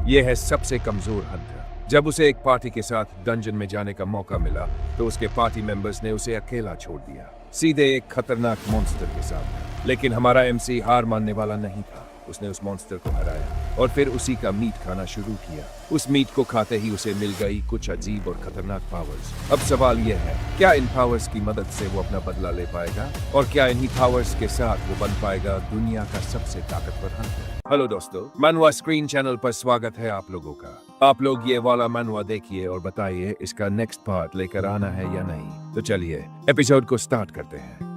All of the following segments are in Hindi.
ये है सबसे कमजोर हंटर। जब उसे एक पार्टी के साथ डंजन में जाने का मौका मिला तो उसके पार्टी मेंबर्स ने उसे अकेला छोड़ दिया, सीधे एक खतरनाक मॉन्स्टर के साथ। लेकिन हमारा एमसी हार मानने वाला नहीं था। उसने उस मॉन्स्टर को हराया और फिर उसी का मीट खाना शुरू किया। उस मीट को खाते ही उसे मिल गई कुछ अजीब और खतरनाक पावर्स। अब सवाल यह है, क्या इन पावर्स की मदद से वो अपना बदला ले पाएगा और क्या इन्हीं पावर्स के साथ वो बन पाएगा दुनिया का सबसे ताकतवर हंटर। हेलो दोस्तों, मनवा स्क्रीन चैनल पर स्वागत है आप लोगों का। आप लोग ये वाला मनवा देखिए और बताइए इसका नेक्स्ट पार्ट लेकर आना है या नहीं। तो चलिए एपिसोड को स्टार्ट करते हैं।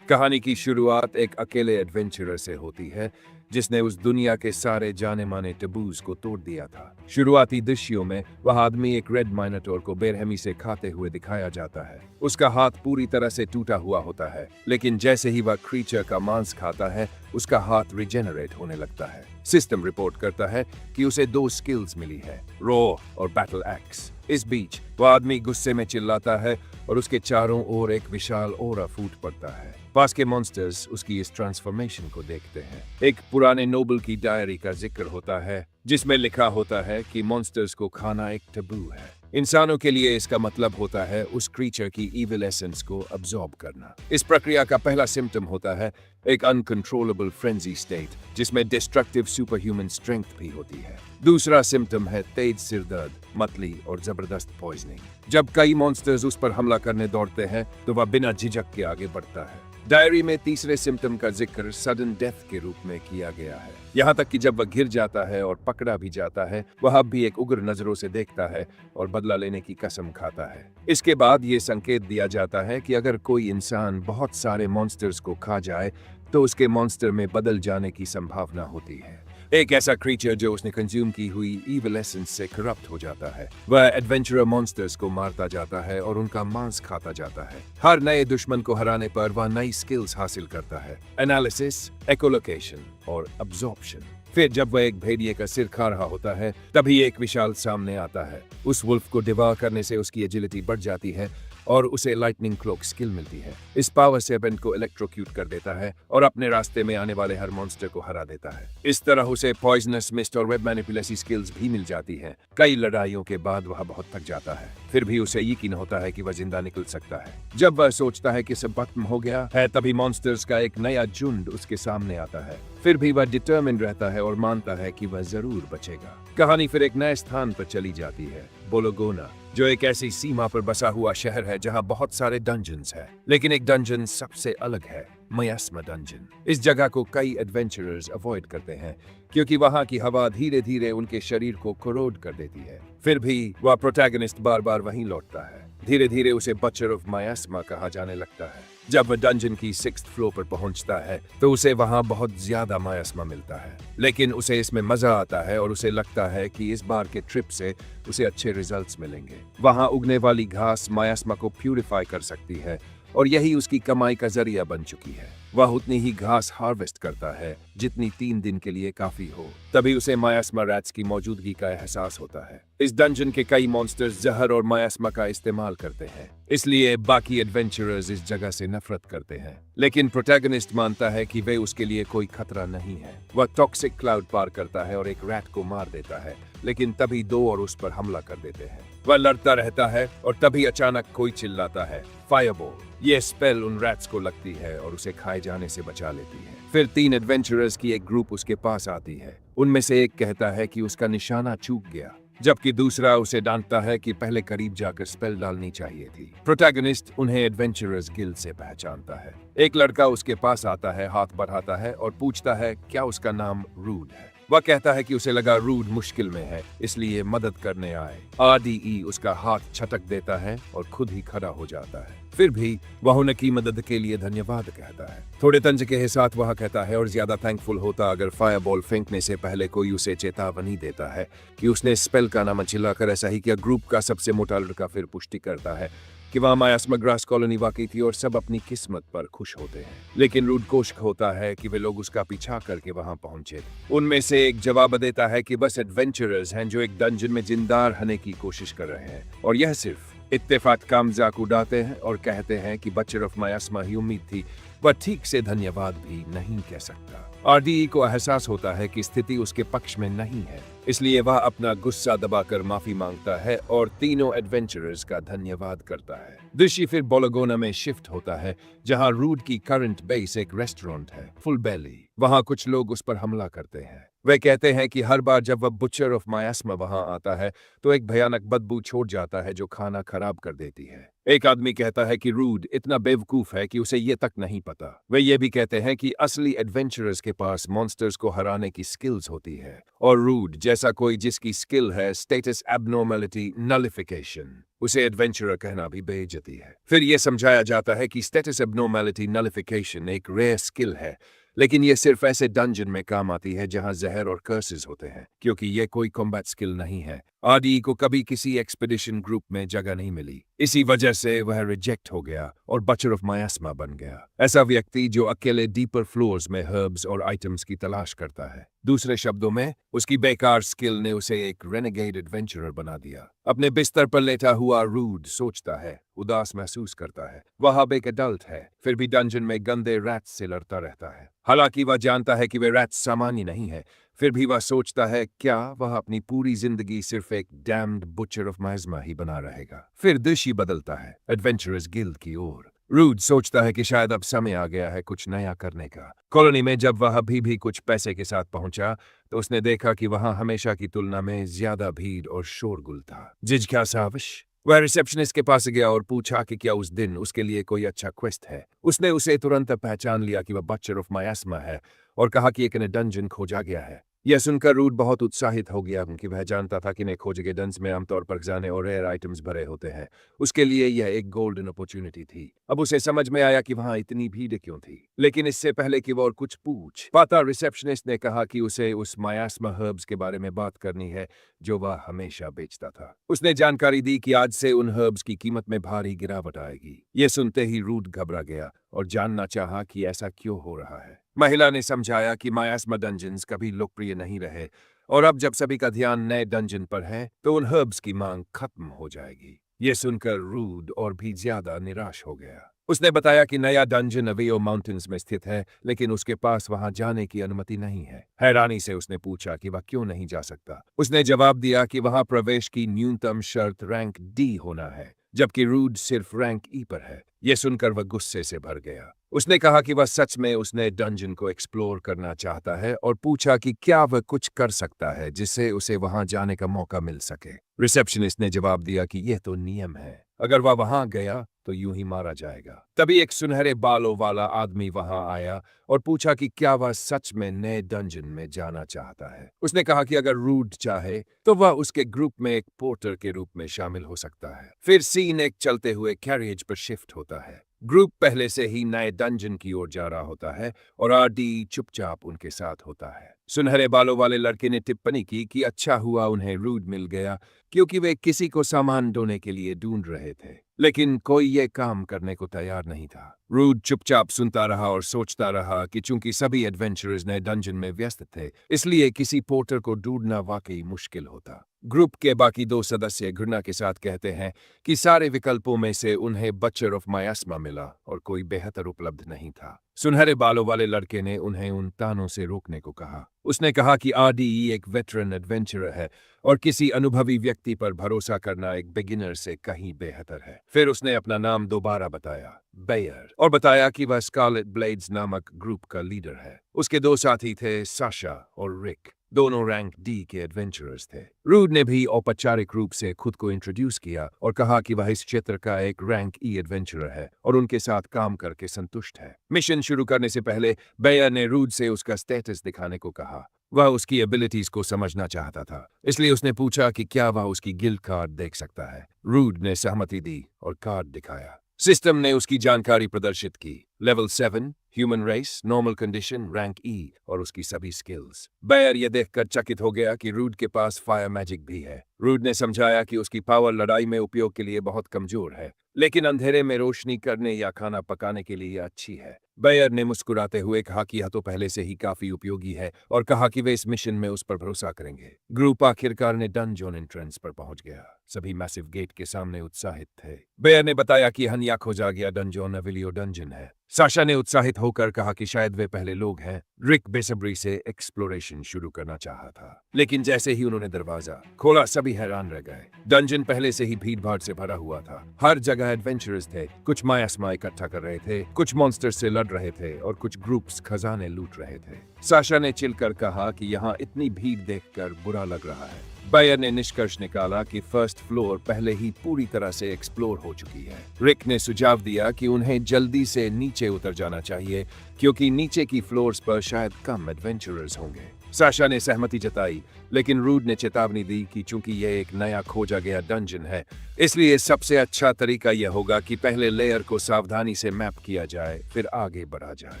कहानी की शुरुआत एक अकेले एडवेंचरर से होती है जिसने उस दुनिया के सारे जाने माने टबूज को तोड़ दिया था। शुरुआती दृश्यों में वह आदमी एक रेड माइनाटोर को बेरहमी से खाते हुए दिखाया जाता है। उसका हाथ पूरी तरह से टूटा हुआ होता है, लेकिन जैसे ही वह क्रीचर का मांस खाता है उसका हाथ रिजेनरेट होने लगता है। सिस्टम रिपोर्ट करता है कि उसे 2 स्किल्स मिली है, रॉ और बैटल एक्स। इस बीच वह आदमी गुस्से में चिल्लाता है और उसके चारों ओर एक विशाल ओरा फूट पड़ता है। पास के मॉन्स्टर्स उसकी इस ट्रांसफॉर्मेशन को देखते हैं। एक पुराने नोबल की डायरी का जिक्र होता है जिसमें लिखा होता है कि मॉन्स्टर्स को खाना एक टबू है। इंसानों के लिए इसका मतलब होता है उस क्रीचर की इविल एसेंस को अब्सॉर्ब करना। इस प्रक्रिया का पहला सिम्टम होता है एक अनकंट्रोलेबल फ्रेंजी स्टेट जिसमें डिस्ट्रक्टिव सुपरह्यूमन स्ट्रेंथ भी होती है। दूसरा सिम्टम है तेज सिरदर्द, मतली और जबरदस्त पॉइजनिंग। जब कई मॉन्स्टर्स उस पर हमला करने दौड़ते हैं तो वह बिना झिझक के आगे बढ़ता है। डायरी में तीसरे सिम्टम का जिक्र सडन डेथ के रूप में किया गया है। यहाँ तक कि जब वह गिर जाता है और पकड़ा भी जाता है, वह अब भी एक उग्र नजरों से देखता है और बदला लेने की कसम खाता है। इसके बाद ये संकेत दिया जाता है कि अगर कोई इंसान बहुत सारे मॉन्स्टर्स को खा जाए तो उसके मॉन्स्टर में बदल जाने की संभावना होती है। एक ऐसा क्रीचर जो उसने कंज्यूम की हुई इविल एसेंस से करप्ट हो जाता है। वह एडवेंचरर मॉन्स्टर्स को मारता जाता है और उनका मांस खाता जाता है। हर नए दुश्मन को हराने पर वह नई स्किल्स हासिल करता है, एनालिसिस, एकोलोकेशन और अब्जॉर्प्शन। फिर जब वह एक भेड़िए का सिर खा रहा होता है तभी एक विशाल सामने आता है। उस वुल्फ को डिवार करने से उसकी एजिलिटी बढ़ जाती है और उसे लाइटनिंग क्लोक स्किल मिलती है। इस पावर से एबेंट को इलेक्ट्रोक्यूट कर देता है और अपने रास्ते में आने वाले हर मॉन्स्टर को हरा देता है। इस तरह उसे पॉइजनस मिस्ट और वेब मैनिपुलेसी स्किल्स भी मिल जाती हैं। कई लड़ाइयों के बाद वह बहुत थक जाता है, फिर भी उसे यकीन होता है कि वह जिंदा निकल सकता है। जब वह सोचता है कि सब खत्म हो गया है तभी मॉन्स्टर्स का एक नया झुंड उसके सामने आता है। फिर भी वह डिटर्मिन्ड रहता है और मानता है कि वह जरूर बचेगा। कहानी फिर एक नए स्थान पर चली जाती है, बोलोगोना, जो एक ऐसी सीमा पर बसा हुआ शहर है जहां बहुत सारे डंजन्स हैं। लेकिन एक डंजन सबसे अलग है, मयास्मा डंजन। इस जगह को कई एडवेंचरर्स अवॉइड करते हैं क्योंकि वहां की हवा धीरे धीरे उनके शरीर को कोरोड कर देती है। फिर भी वह प्रोटैगनिस्ट बार बार वहीं लौटता है। धीरे धीरे उसे बचर ऑफ मयास्मा कहा जाने लगता है। जब वह डंजन की 6th फ्लोर पर पहुंचता है तो उसे वहां बहुत ज्यादा मयास्मा मिलता है, लेकिन उसे इसमें मजा आता है और उसे लगता है कि इस बार के ट्रिप से उसे अच्छे रिजल्ट्स मिलेंगे। वहां उगने वाली घास मयास्मा को प्यूरिफाई कर सकती है और यही उसकी कमाई का जरिया बन चुकी है। वह उतनी ही घास हार्वेस्ट करता है जितनी 3 दिन के लिए काफी हो। तभी उसे मयास्मा रैट्स की मौजूदगी का एहसास होता है। इस डंजन के कई मॉन्स्टर्स जहर और मयास्मा का इस्तेमाल करते हैं, इसलिए बाकी एडवेंचरर्स इस जगह से नफरत करते हैं। लेकिन प्रोटैगनिस्ट मानता है कि वे उसके लिए कोई खतरा नहीं है। वह टॉक्सिक क्लाउड पार करता है और एक रैट को मार देता है, लेकिन तभी 2 और उस पर हमला कर देते हैं। वह लड़ता रहता है और तभी अचानक कोई चिल्लाता है, फायरबॉल। ये स्पेल उन रैट्स को लगती है और उसे खाए जाने से बचा लेती है। फिर 3 एडवेंचरर्स की एक ग्रुप उसके पास आती है। उनमें से एक कहता है कि उसका निशाना चूक गया, जबकि दूसरा उसे डांटता है कि पहले करीब जाकर स्पेल डालनी चाहिए थी। प्रोटैगनिस्ट उन्हें एडवेंचरर्स गिल्ड से पहचानता है। एक लड़का उसके पास आता है, हाथ बढ़ाता है और पूछता है क्या उसका नाम रूड है। वह कहता है कि उसे लगा रूड मुश्किल में है, इसलिए मदद करने आए। RDE उसका हाथ छटक देता है और खुद ही खड़ा हो जाता है। फिर भी वह उनकी मदद के लिए धन्यवाद कहता है। थोड़े तंज के साथ वह कहता है और ज्यादा थैंकफुल होता अगर फायरबॉल फेंकने से पहले कोई उसे चेतावनी देता है कि उसने स्पेल का नाम चिल्लाकर ऐसा ही किया। ग्रुप का सबसे मोटा लड़का फिर पुष्टि करता है कि वहाँ मयास्मा ग्रास कॉलोनी वाकई थी और सब अपनी किस्मत पर खुश होते हैं। लेकिन रूड कोशिश होता है कि वे लोग उसका पीछा करके वहाँ पहुंचे। उनमें से एक जवाब देता है कि बस एडवेंचरर्स हैं जो एक डंजन में जिंदा रहने की कोशिश कर रहे हैं और यह सिर्फ इत्तेफाक का मजाक उड़ाते हैं और कहते हैं कि बचर ऑफ मयास्मा ही उम्मीद थी वह ठीक से धन्यवाद भी नहीं कह सकता। आरडीई को एहसास होता है कि स्थिति उसके पक्ष में नहीं है, इसलिए वह अपना गुस्सा दबाकर माफी मांगता है और तीनों एडवेंचरर्स का धन्यवाद करता है। दृश्य फिर बोलोगोना में शिफ्ट होता है, जहां रूड की करंट बेस एक रेस्टोरेंट है, फुल बेली। वहां कुछ लोग उस पर हमला करते हैं। वे कहते हैं कि हर बार जब वह बुचर ऑफ मायास्मा वहां आता है तो एक भयानक बदबू छोड़ जाता है जो खाना खराब कर देती है। एक आदमी कहता है कि रूड इतना बेवकूफ है कि उसे ये तक नहीं पता। वे ये भी कहते हैं कि असली एडवेंचरर्स के पास मॉन्स्टर्स को हराने की स्किल्स होती है, और रूड जैसा कोई जिसकी स्किल है स्टेटस एबनॉर्मलिटी नलिफिकेशन, उसे एडवेंचरर कहना भी बेइज्जती है। फिर यह समझाया जाता है कि स्टेटस एबनॉर्मलिटी नलिफिकेशन एक रेयर स्किल है, लेकिन ये सिर्फ ऐसे डंजन में काम आती है जहां जहर और कर्सेस होते हैं, क्योंकि ये कोई कॉम्बैट स्किल नहीं है। आरडीई को कभी किसी एक्सपीडिशन ग्रुप में जगह नहीं मिली, इसी वजह से वह रिजेक्ट हो गया और बचर ऑफ मायास्मा बन गया। ऐसा व्यक्ति जो अकेले डीपर फ्लोर्स में हर्ब्स और आइटम्स की तलाश करता है। दूसरे शब्दों में, उसकी बेकार स्किल ने उसे एक रेनेगेड एडवेंचरर बना दिया। अपने बिस्तर पर लेटा हुआ रूड सोचता है, उदास महसूस करता है। वह अब एक एडल्ट है, फिर भी डंजन में गंदे रैट्स से लड़ता रहता है। हालांकि वह जानता है कि वे रैट्स सामान्य नहीं है, फिर भी वह सोचता है क्या वह अपनी पूरी जिंदगी सिर्फ एक डैम्ड बुचर ऑफ माइज़मा ही बना रहेगा। फिर दृश्य बदलता है एडवेंचरर्स गिल्ड की ओर। रूड सोचता है कि शायद अब समय आ गया है कुछ नया करने का। कॉलोनी में जब वह अभी भी कुछ पैसे के साथ पहुंचा तो उसने देखा कि वहां हमेशा की तुलना में ज्यादा भीड़ और शोरगुल था। जिज्ञासावश वह रिसेप्शनिस्ट के पास गया और पूछा कि क्या उस दिन उसके लिए कोई अच्छा क्वेस्ट है। उसने उसे तुरंत पहचान लिया कि वह बचर ऑफ मायास्मा है और कहा कि एक डंजन खोजा गया है। यह सुनकर रूड बहुत उत्साहित हो गया क्योंकि वह जानता था कि नए खोजे गए डंस में आमतौर पर खजाने और रेयर आइटम्स भरे होते हैं। उसके लिए यह एक गोल्डन अपॉर्चुनिटी थी। अब उसे समझ में आया कि वहां इतनी भीड़ क्यों थी, लेकिन इससे पहले कि वो और कुछ पूछ पाता, रिसेप्शनिस्ट ने कहा कि उसे उस मायास्मा हर्ब्स के बारे में बात करनी है जो वह हमेशा बेचता था। उसने जानकारी दी कि आज से उन हर्ब्स की कीमत में भारी गिरावट आएगी। ये सुनते ही रूड घबरा गया और जानना चाहा कि ऐसा क्यों हो रहा है। महिला ने समझाया कि मायास्मा डंजन्स कभी लोकप्रिय नहीं रहे और अब जब सभी का ध्यान नए डंजन पर है तो उन हर्ब्स की मांग खत्म हो जाएगी। ये सुनकर रूड और भी ज्यादा निराश हो गया। उसने बताया कि नया डंजन अवेयो माउंटेन्स में स्थित है, लेकिन उसके पास वहां जाने की अनुमति नहीं है। हैरानी से उसने पूछा कि वह क्यों नहीं जा सकता। उसने जवाब दिया कि वहां प्रवेश की न्यूनतम शर्त रैंक डी होना है, जबकि रूड सिर्फ रैंक ई पर है। यह सुनकर वह गुस्से से भर गया। उसने कहा कि वह सच में उसने डंजन को एक्सप्लोर करना चाहता है और पूछा कि क्या वह कुछ कर सकता है जिससे उसे वहां जाने का मौका मिल सके। रिसेप्शनिस्ट ने जवाब दिया कि यह तो नियम है, अगर वह वहां गया तो यूं ही मारा जाएगा। तभी एक सुनहरे बालों वाला आदमी वहां आया और पूछा कि क्या वह सच में नए डंजन में जाना चाहता है। उसने कहा कि अगर रूड चाहे तो वह उसके ग्रुप में एक पोर्टर के रूप में शामिल हो सकता है। फिर सीन एक चलते हुए कैरियज पर शिफ्ट होता है। ग्रुप पहले से ही नए डंजन की ओर जा रहा होता है और आरडी चुपचाप उनके साथ होता है। सुनहरे बालों वाले लड़के ने टिप्पणी की कि अच्छा हुआ उन्हें रूड मिल गया, क्योंकि वे किसी को सामान ढोने के लिए ढूंढ रहे थे, लेकिन कोई ये काम करने को तैयार नहीं था। रूड चुपचाप सुनता रहा और सोचता रहा कि चूंकि सभी एडवेंचरर्स नए डंजन में व्यस्त थे, इसलिए किसी पोर्टर को ढूंढना वाकई मुश्किल होता। ग्रुप के बाकी दो सदस्य घृणा के साथ कहते हैं कि सारे विकल्पों में से उन्हें बचर ऑफ मायास्मा मिला और कोई बेहतर उपलब्ध नहीं था। सुनहरे बालों वाले लड़के ने उन्हें उन तानों से रोकने को कहा। उसने कहा कि आरडीई एक वेटरन एडवेंचरर है और किसी अनुभवी व्यक्ति पर भरोसा करना एक बिगिनर से कहीं बेहतर है। फिर उसने अपना नाम दोबारा बताया, बेयर, और बताया कि वह स्कारलेट ब्लेड्स नामक ग्रुप का लीडर है। उसके दो साथी थे, साशा और रिक, दोनों रैंक डी के एडवेंचरर्स थे। रूड ने भी औपचारिक रूप से खुद को इंट्रोड्यूस किया और कहा कि वह इस क्षेत्र का एक रैंक ई एडवेंचरर है और उनके साथ काम करके संतुष्ट है। मिशन शुरू करने से पहले बेयर ने रूड से उसका स्टेटस दिखाने को कहा। वह उसकी एबिलिटीज को समझना चाहता था, इसलिए उसने पूछा कि क्या वह उसकी गिल्ड कार्ड देख सकता है। रूड ने सहमति दी और कार्ड दिखाया। सिस्टम ने उसकी जानकारी प्रदर्शित की, level 7, human race, normal condition, rank E और उसकी सभी स्किल्स। बेयर यह देखकर चकित हो गया कि रूड के पास फायर मैजिक भी है। रूड ने समझाया कि उसकी पावर लड़ाई में उपयोग के लिए बहुत कमजोर है, लेकिन अंधेरे में रोशनी करने या खाना पकाने के लिए अच्छी है। बेयर ने मुस्कुराते हुए कहा कि यह तो पहले से ही काफी उपयोगी है और कहा कि वे इस मिशन में उस पर भरोसा करेंगे। ग्रुप आखिरकार ने डंजन एंट्रेंस पर पहुंच गया। सभी मैसिव गेट के सामने उत्साहित थे। बेयर ने बताया कि हनिया खोजा गया डंजन अविलियो डंजन है। साशा ने उत्साहित होकर कहा कि शायद वे पहले लोग हैं। रिक बेसब्री से एक्सप्लोरेशन शुरू करना चाहा था, लेकिन जैसे ही उन्होंने दरवाजा खोला सभी हैरान रह गए। डंजन पहले से ही भीड़ भाड़ से भरा हुआ था। हर जगह एडवेंचरर्स थे। कुछ मायास्मा इकट्ठा कर रहे थे, कुछ मॉन्स्टर्स से लड़ रहे थे और कुछ ग्रुप्स खजाने लूट रहे थे। साशा ने चिलकर कहा कि यहाँ इतनी भीड़ देखकर बुरा लग रहा है। बेयर ने निष्कर्ष निकाला कि फर्स्ट फ्लोर पहले ही पूरी तरह से एक्सप्लोर हो चुकी है। रिक ने सुझाव दिया कि उन्हें जल्दी से नीचे उतर जाना चाहिए क्योंकि नीचे की फ्लोर्स पर शायद कम एडवेंचरर्स होंगे। साशा ने सहमति जताई, लेकिन रूड ने चेतावनी दी कि चूंकि यह एक नया खोजा गया डंजन है, इसलिए सबसे अच्छा तरीका यह होगा कि पहले लेयर को सावधानी से मैप किया जाए, फिर आगे बढ़ा जाए।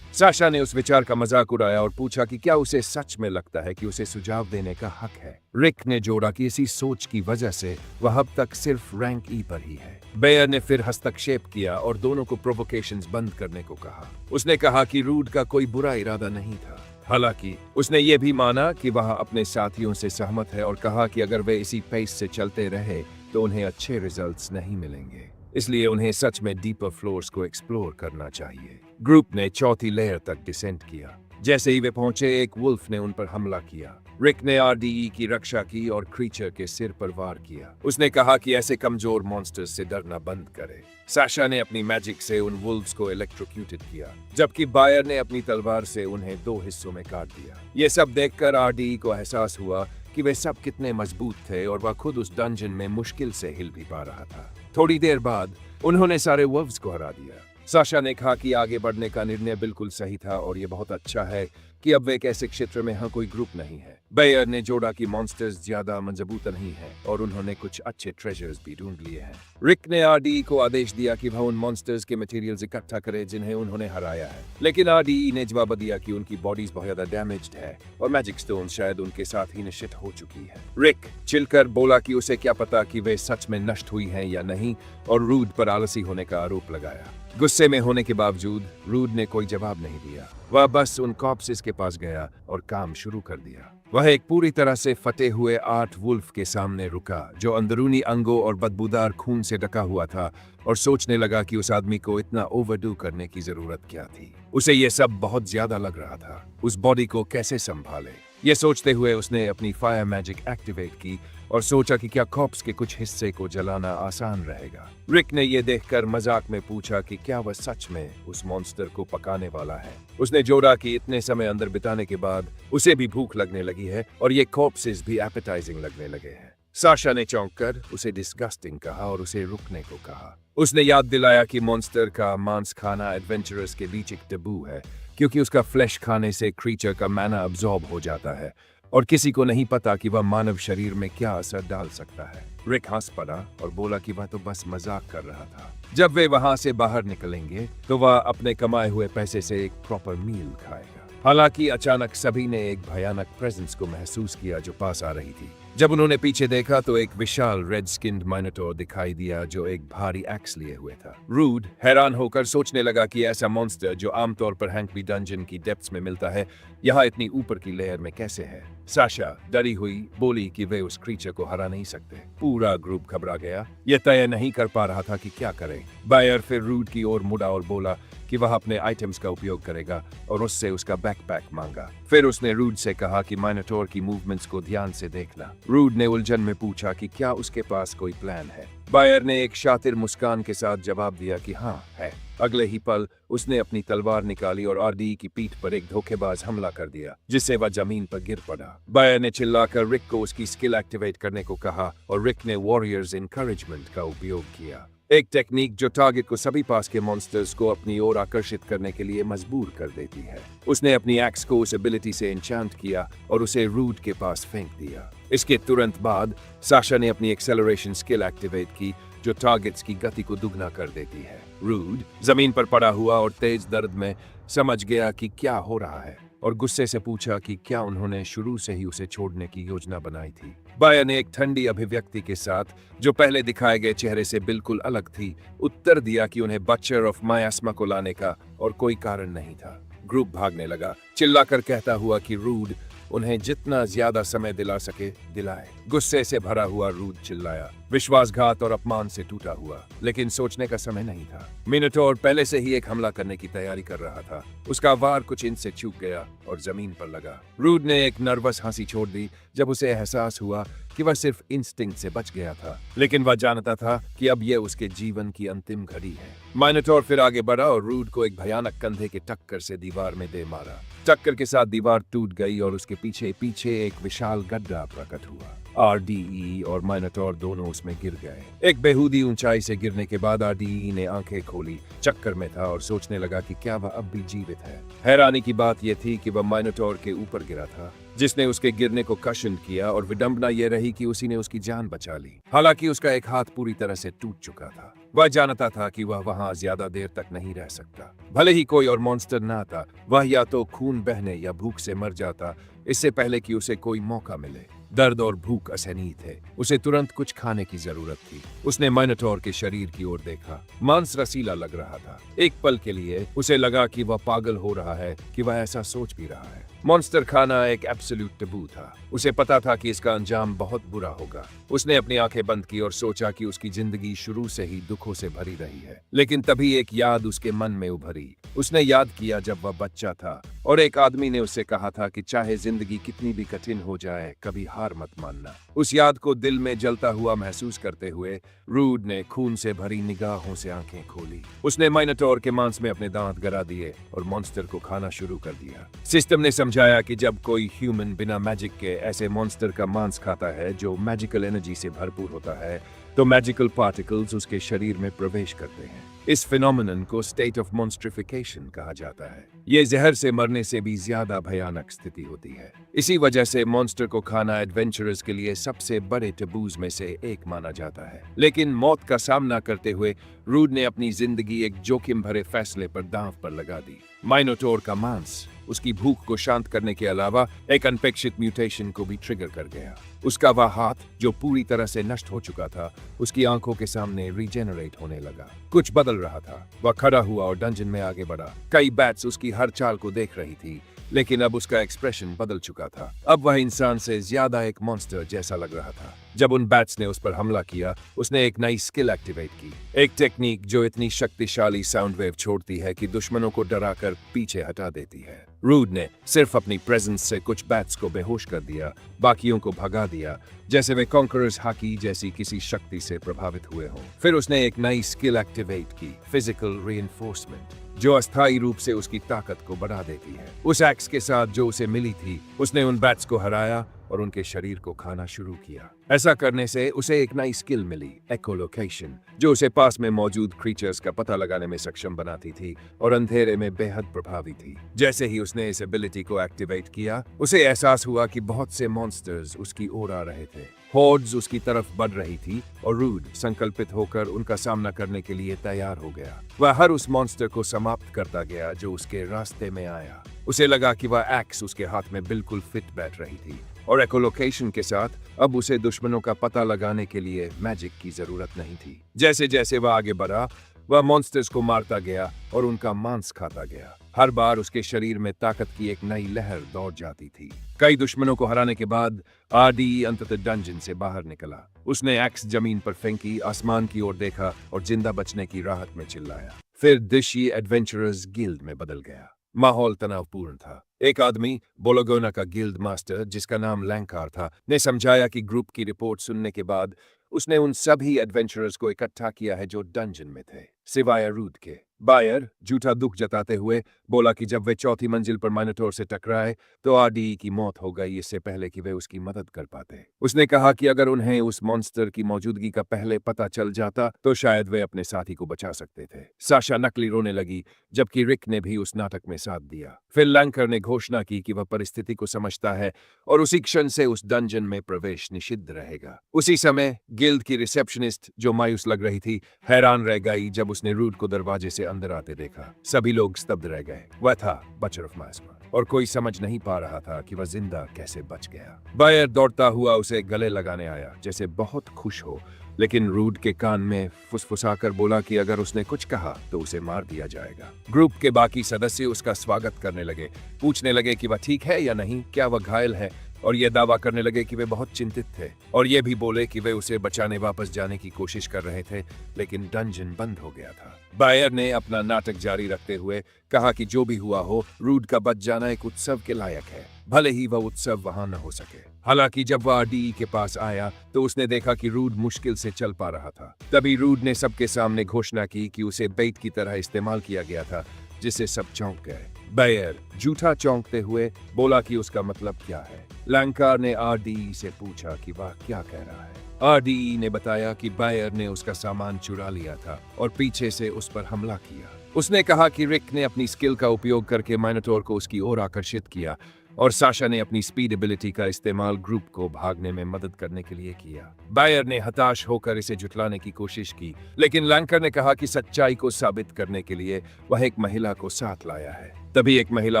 साशा ने उस विचार का मजाक उड़ाया और पूछा कि क्या उसे सच में लगता है कि उसे सुझाव देने का हक है। रिक ने जोड़ा कि इसी सोच की वजह से वह अब तक सिर्फ रैंक ई पर ही है। बेयर ने फिर हस्तक्षेप किया और दोनों को प्रोवोकेशंस बंद करने को कहा। उसने कहा कि रूड का कोई बुरा इरादा नहीं था। हालांकि उसने ये भी माना कि वह अपने साथियों से सहमत है और कहा कि अगर वे इसी पेस से चलते रहे तो उन्हें अच्छे रिजल्ट्स नहीं मिलेंगे, इसलिए उन्हें सच में डीपर फ्लोर्स को एक्सप्लोर करना चाहिए। ग्रुप ने चौथी लेयर तक डिसेंड किया। जैसे ही वे पहुंचे, एक वुल्फ ने उन पर हमला किया। रिक ने आरडीई की रक्षा की और क्रीचर के सिर पर वार किया। उसने कहा कि ऐसे कमजोर मॉन्स्टर्स से डरना बंद करे। साशा ने अपनी मैजिक से उन वुल्व्स को इलेक्ट्रोक्यूटेड किया, जबकि बायर ने अपनी तलवार से उन्हें 2 हिस्सों में काट दिया। ये सब देखकर आरडीई को एहसास हुआ कि वे सब कितने मजबूत थे और वह खुद उस डंजन में मुश्किल से हिल भी पा रहा था। थोड़ी देर बाद उन्होंने सारे वुल्व्स को हरा दिया। साशा ने कहा कि आगे बढ़ने का निर्णय बिल्कुल सही था और ये बहुत अच्छा है कि अब वे एक ऐसे क्षेत्र में कोई ग्रुप नहीं है। बेयर ने जोड़ा कि मॉन्स्टर्स ज्यादा मजबूत नहीं है और उन्होंने कुछ अच्छे ट्रेजर्स भी ढूंढ लिए हैं। रिक ने आरडीई को आदेश दिया कि वह उन मॉन्स्टर्स के मटेरियल्स इकट्ठा करे जिन्हें उन्होंने हराया है, लेकिन आरडीई ने जवाब दिया कि उनकी बॉडीज बहुत ज्यादा डैमेज्ड है और मैजिक स्टोन शायद उनके साथ ही नष्ट हो चुकी है। रिक चिलकर बोला कि उसे क्या पता कि वे सच में नष्ट हुई हैं या नहीं, और रूड पर आलसी होने का आरोप लगाया। गुस्से में होने के बावजूद रूड ने कोई जवाब नहीं दिया। वह बस उन कॉर्प्सेस के पास गया और काम शुरू कर दिया। वह एक पूरी तरह से फटे हुए 8 वुल्फ के सामने रुका, जो अंदरूनी अंगों और बदबूदार खून से ढका हुआ था, और सोचने लगा कि उस आदमी को इतना ओवरडू करने की जरूरत क्या थी। उसे यह सब बहुत ज्यादा लग रहा था। उस बॉडी को कैसे संभाले, ये सोचते हुए उसने अपनी फायर मैजिक एक्टिवेट की और सोचा कि क्या कॉर्प्स के कुछ हिस्से को जलाना आसान रहेगा। रिक ने यह देखकर मजाक में पूछा कि क्या वह सच में उस मॉन्स्टर को पकाने वाला है। उसने जोड़ा कि इतने समय अंदर बिताने के बाद उसे भी भूख लगने लगी है और ये कॉर्प्सेस भी एपेटाइजिंग लगने लगे हैं। साशा ने चौंक कर उसे डिस्गस्टिंग कहा और उसे रुकने को कहा। उसने याद दिलाया कि मॉन्स्टर का मांस खाना एडवेंचरर्स के बीच एक टबू है, क्योंकि उसका फ्लैश खाने से क्रीचर का मैना अब्सॉर्ब हो जाता है और किसी को नहीं पता कि वह मानव शरीर में क्या असर डाल सकता है। रिक हंस पड़ा और बोला कि वह तो बस मजाक कर रहा था। जब वे वहां से बाहर निकलेंगे तो वह अपने कमाए हुए पैसे से एक प्रॉपर मील खाएगा। हालांकि अचानक सभी ने एक भयानक प्रेजेंस को महसूस किया जो पास आ रही थी। जब उन्होंने पीछे देखा तो एक विशाल रेड स्किन्ड माइनोटोर दिखाई दिया जो एक भारी एक्स लिए हुए था। रूड हैरान होकर सोचने लगा कि ऐसा मॉन्स्टर जो आमतौर पर हैंकबी डंजन की डेप्थ्स में मिलता है, यहाँ इतनी ऊपर की लेयर में कैसे है। साशा डरी हुई बोली कि वे उस क्रीचर को हरा नहीं सकते। पूरा ग्रुप घबरा गया। यह तय नहीं कर पा रहा था कि क्या करे। बायर फिर रूड की ओर मुड़ा और बोला कि वह अपने आइटम्स का उपयोग करेगा और उससे उसका बैकपैक मांगा। फिर उसने रूड से कहा कि माइनोटोर की मूवमेंट्स को ध्यान से देखना। रूड ने उलझन में पूछा कि क्या उसके पास कोई प्लान है। बायर ने एक शातिर मुस्कान के साथ जवाब दिया कि हाँ है। अगले ही पल उसने अपनी तलवार निकाली और आरडी की पीठ पर एक धोखेबाज हमला कर दिया, जिससे वह जमीन पर गिर पड़ा। बायर ने चिल्लाकर रिक को उसकी स्किल एक्टिवेट करने को कहा और रिक ने वॉरियर्स एनकरेजमेंट का उपयोग किया, एक टेक्निक जो टारगेट को सभी पास के मॉन्स्टर्स को अपनी ओर आकर्षित करने के लिए मजबूर कर देती है। उसने अपनी एक्स को उस एबिलिटी से एन्चांट किया और उसे रूड के पास फेंक दिया। इसके तुरंत बाद साशा ने अपनी एक्सेलरेशन स्किल एक्टिवेट की, जो टारगेट्स की गति को दुगना कर देती है। रूड जमीन पर पड़ा हुआ और तेज दर्द में समझ गया कि क्या हो रहा है। और गुस्से से पूछा कि क्या उन्होंने शुरू से ही उसे छोड़ने की योजना बनाई थी। बायर ने एक ठंडी अभिव्यक्ति के साथ, जो पहले दिखाए गए चेहरे से बिल्कुल अलग थी, उत्तर दिया कि उन्हें बचर ऑफ मायास्मा को लाने का और कोई कारण नहीं था। ग्रुप भागने लगा, चिल्लाकर कहता हुआ कि रूड उन्हें जितना ज्यादा समय दिला सके दिलाए। गुस्से से भरा हुआ रूड चिल्लाया, विश्वासघात और अपमान से टूटा हुआ, लेकिन सोचने का समय नहीं था। मिनोटोर पहले से ही एक हमला करने की तैयारी कर रहा था। उसका वार कुछ इंच से चूक गया और जमीन पर लगा। रूड ने एक नर्वस हंसी छोड़ दी जब उसे एहसास हुआ कि वह सिर्फ इंस्टिंक्ट से बच गया था, लेकिन वह जानता था कि अब यह उसके जीवन की अंतिम घड़ी है। माइनोटोर फिर आगे बढ़ा और रूड को एक भयानक कंधे के टक्कर से दीवार में दे मारा। टक्कर के साथ दीवार टूट गई और उसके पीछे पीछे एक विशाल गड्ढा प्रकट हुआ। आरडीई और माइनोटोर दोनों उसमें गिर गए। एक बेहूदी ऊंचाई से गिरने के बाद आरडीई ने आंखें खोली, चक्कर में था और सोचने लगा कि क्या वह अब भी जीवित है। हैरानी की बात यह थी कि वह माइनोटोर के ऊपर गिरा था, जिसने उसके गिरने को कशन किया, और विडंबना यह रही कि उसी ने उसकी जान बचा ली। हालांकि उसका एक हाथ पूरी तरह से टूट चुका था। वह जानता था कि वह वहां ज्यादा देर तक नहीं रह सकता। भले ही कोई और मॉन्स्टर ना था, वह या तो खून बहने या भूख से मर जाता इससे पहले कि उसे कोई मौका मिले। दर्द और भूख असहनीय थे। उसे तुरंत कुछ खाने की जरूरत थी। उसने माइनोटोर के शरीर की ओर देखा। मांस रसीला लग रहा था। एक पल के लिए उसे लगा कि वह पागल हो रहा है कि वह ऐसा सोच भी रहा है। मॉन्स्टर खाना एक एब्सोल्यूट टबू था। उसे पता था कि इसका अंजाम बहुत बुरा होगा। उसने अपनी आंखें बंद की और सोचा कि उसकी जिंदगी शुरू से ही दुखों से भरी रही है। लेकिन तभी एक याद उसके मन में उभरी। उसने याद किया जब वह बच्चा था और एक आदमी ने उससे कहा था कि चाहे जिंदगी कितनी भी कठिन हो जाए, कभी हार मत मानना। उस याद को दिल में जलता हुआ महसूस करते हुए रूड ने खून से भरी निगाहों से आंखें खोली। उसने माइनोटोर के मांस में अपने दांत गरा दिए और मॉन्स्टर को खाना शुरू कर दिया। सिस्टम ने समझाया कि जब कोई ह्यूमन बिना मैजिक के ऐसे मॉन्स्टर का मांस खाता है जो मैजिकल एनर्जी से भरपूर होता है, तो मैजिकल पार्टिकल्स उसके शरीर में प्रवेश करते हैं। इस फिनोमेनन को स्टेट ऑफ मॉन्स्ट्रिफिकेशन कहा जाता है। ये जहर से मरने से भी ज्यादा भयानक स्थिति होती है। इसी वजह से मॉन्स्टर को खाना एडवेंचरर्स के लिए सबसे बड़े टबूज में से एक माना जाता है। लेकिन मौत का सामना करते हुए रूड ने अपनी जिंदगी एक जोखिम भरे फैसले पर दांव पर लगा दी। माइनोटोर का मांस उसकी भूख को शांत करने के अलावा एक अनपेक्षित म्यूटेशन को भी ट्रिगर कर गया। उसका वह हाथ जो पूरी तरह से नष्ट हो चुका था, उसकी आंखों के सामने रीजेनरेट होने लगा। कुछ बदल रहा था। वह खड़ा हुआ और डंजन में आगे बढ़ा। कई बैट्स उसकी हर चाल को देख रही थी, लेकिन अब उसका एक्सप्रेशन बदल चुका था। अब वह इंसान से ज्यादा एक मॉन्स्टर जैसा लग रहा था। जब उन बैट्स ने उस पर हमला किया, उसने एक नई स्किल एक्टिवेट की। एक टेक्निक जो इतनी शक्तिशाली साउंड वेव छोड़ती है कि दुश्मनों को डराकर पीछे हटा देती है। रूड ने सिर्फ अपनी प्रेजेंस से कुछ बैट्स को बेहोश कर दिया, बाकियों को भगा दिया, जैसे वे कॉन्करर्स हाकी जैसी किसी शक्ति से प्रभावित हुए हों। फिर उसने एक नई स्किल एक्टिवेट की, फिजिकल रीइंफोर्समेंट, जो अस्थायी रूप से उसकी ताकत को बढ़ा देती है। उस एक्स के साथ जो उसे मिली थी, उसने उन बैट्स को हराया और उनके शरीर को खाना शुरू किया। ऐसा करने से उसे एक नई स्किल मिली, एकोलोकेशन, जो उसे पास में मौजूद क्रीचर्स का पता लगाने में सक्षम बनाती थी और अंधेरे में बेहद प्रभावी थी। जैसे ही उसने इस एबिलिटी को एक्टिवेट किया, उसे एहसास हुआ कि बहुत से मॉन्स्टर्स उसकी ओर आ रहे थे। हॉर्ड्स उसकी तरफ बढ़ रही थी और रूड संकल्पित होकर उनका सामना करने के लिए तैयार हो गया। वह हर उस मॉन्स्टर को समाप्त करता गया जो उसके रास्ते में आया। उसे लगा कि वह एक्स उसके हाथ में बिल्कुल फिट बैठ रही थी और एकोलोकेशन के साथ अब उसे दुश्मनों का पता लगाने के लिए मैजिक की जरूरत नहीं थी। जैसे जैसे वह आगे बढ़ा, वह मॉन्स्टर्स को मारता गया और उनका मांस खाता गया। हर बार उसके शरीर में ताकत की एक नई लहर दौड़ जाती थी। कई दुश्मनों को हराने के बाद आरडी अंततः डंजन से बाहर निकला। उसने एक्स जमीन पर फेंकी, आसमान की ओर देखा और जिंदा बचने की राहत में चिल्लाया। फिर दृश्य एडवेंचरर्स गिल्ड में बदल गया। माहौल तनावपूर्ण था। एक आदमी, बोलोगोना का गिल्ड मास्टर जिसका नाम लैंकार था, ने समझाया कि ग्रुप की रिपोर्ट सुनने के बाद उसने उन सभी एडवेंचरर्स को इकट्ठा किया है जो डंजन में थे, सिवाय रूड के। बायर झूठा दुख जताते हुए बोला कि जब वे चौथी मंजिल पर माइनोटोर से टकराए तो आरडी की मौत हो गई इससे पहले कि वे उसकी मदद कर पाते। उसने कहा कि अगर उन्हें उस मॉन्स्टर की मौजूदगी का पहले पता चल जाता तो शायद वे अपने साथी को बचा सकते थे। साशा नकली रोने लगी, जबकि रिक ने भी उस नाटक में साथ दिया। फिर लैंकर ने घोषणा की कि वह परिस्थिति को समझता है और उसी क्षण से उस डंजन में प्रवेश निषिद्ध रहेगा। उसी समय गिल्ड की रिसेप्शनिस्ट, जो मायूस लग रही थी, हैरान रह गई जब उसने रूड को दरवाजे से अंदर आते देखा। सभी लोग स्तब्ध रह गए। वह था बचर ऑफ मायास्मा। और कोई समझ नहीं पा रहा था कि वह जिंदा कैसे बच गया। बायर दौड़ता हुआ उसे गले लगाने आया जैसे बहुत खुश हो, लेकिन रूड के कान में फुसफुसाकर बोला कि अगर उसने कुछ कहा तो उसे मार दिया जाएगा। ग्रुप के बाकी सदस्य उसका स्वागत करने लगे, पूछने लगे कि वह ठीक है या नहीं, क्या वह घायल है, और ये दावा करने लगे कि वे बहुत चिंतित थे, और ये भी बोले कि वे उसे बचाने वापस जाने की कोशिश कर रहे थे, लेकिन डंजन बंद हो गया था। बायर ने अपना नाटक जारी रखते हुए कहा कि जो भी हुआ हो, रूड का बच जाना एक उत्सव के लायक है, भले ही वह उत्सव वहां न हो सके। हालांकि जब वह आरडीई के पास आया तो उसने देखा कि रूड मुश्किल से चल पा रहा था। तभी रूड ने सबके सामने घोषणा की कि उसे बेट की तरह इस्तेमाल किया गया था, जिससे सब चौंक गए। बायर झूठा चौंकते हुए बोला कि उसका मतलब क्या है। लैंकार ने आरडीई से पूछा कि वह क्या कह रहा है। आरडीई ने बताया कि बायर ने उसका सामान चुरा लिया था और पीछे से उस पर हमला किया। उसने कहा कि रिक ने अपनी स्किल का उपयोग करके माइनोटोर को उसकी ओर आकर्षित किया और साशा ने अपनी स्पीड एबिलिटी का इस्तेमाल ग्रुप को भागने में मदद करने के लिए किया। बायर ने हताश होकर इसे जुटलाने की कोशिश की, लेकिन लैंकर ने कहा कि सच्चाई को साबित करने के लिए वह एक महिला को साथ लाया है। तभी एक महिला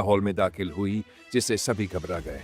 हॉल में दाखिल हुई, जिससे सभी घबरा गए।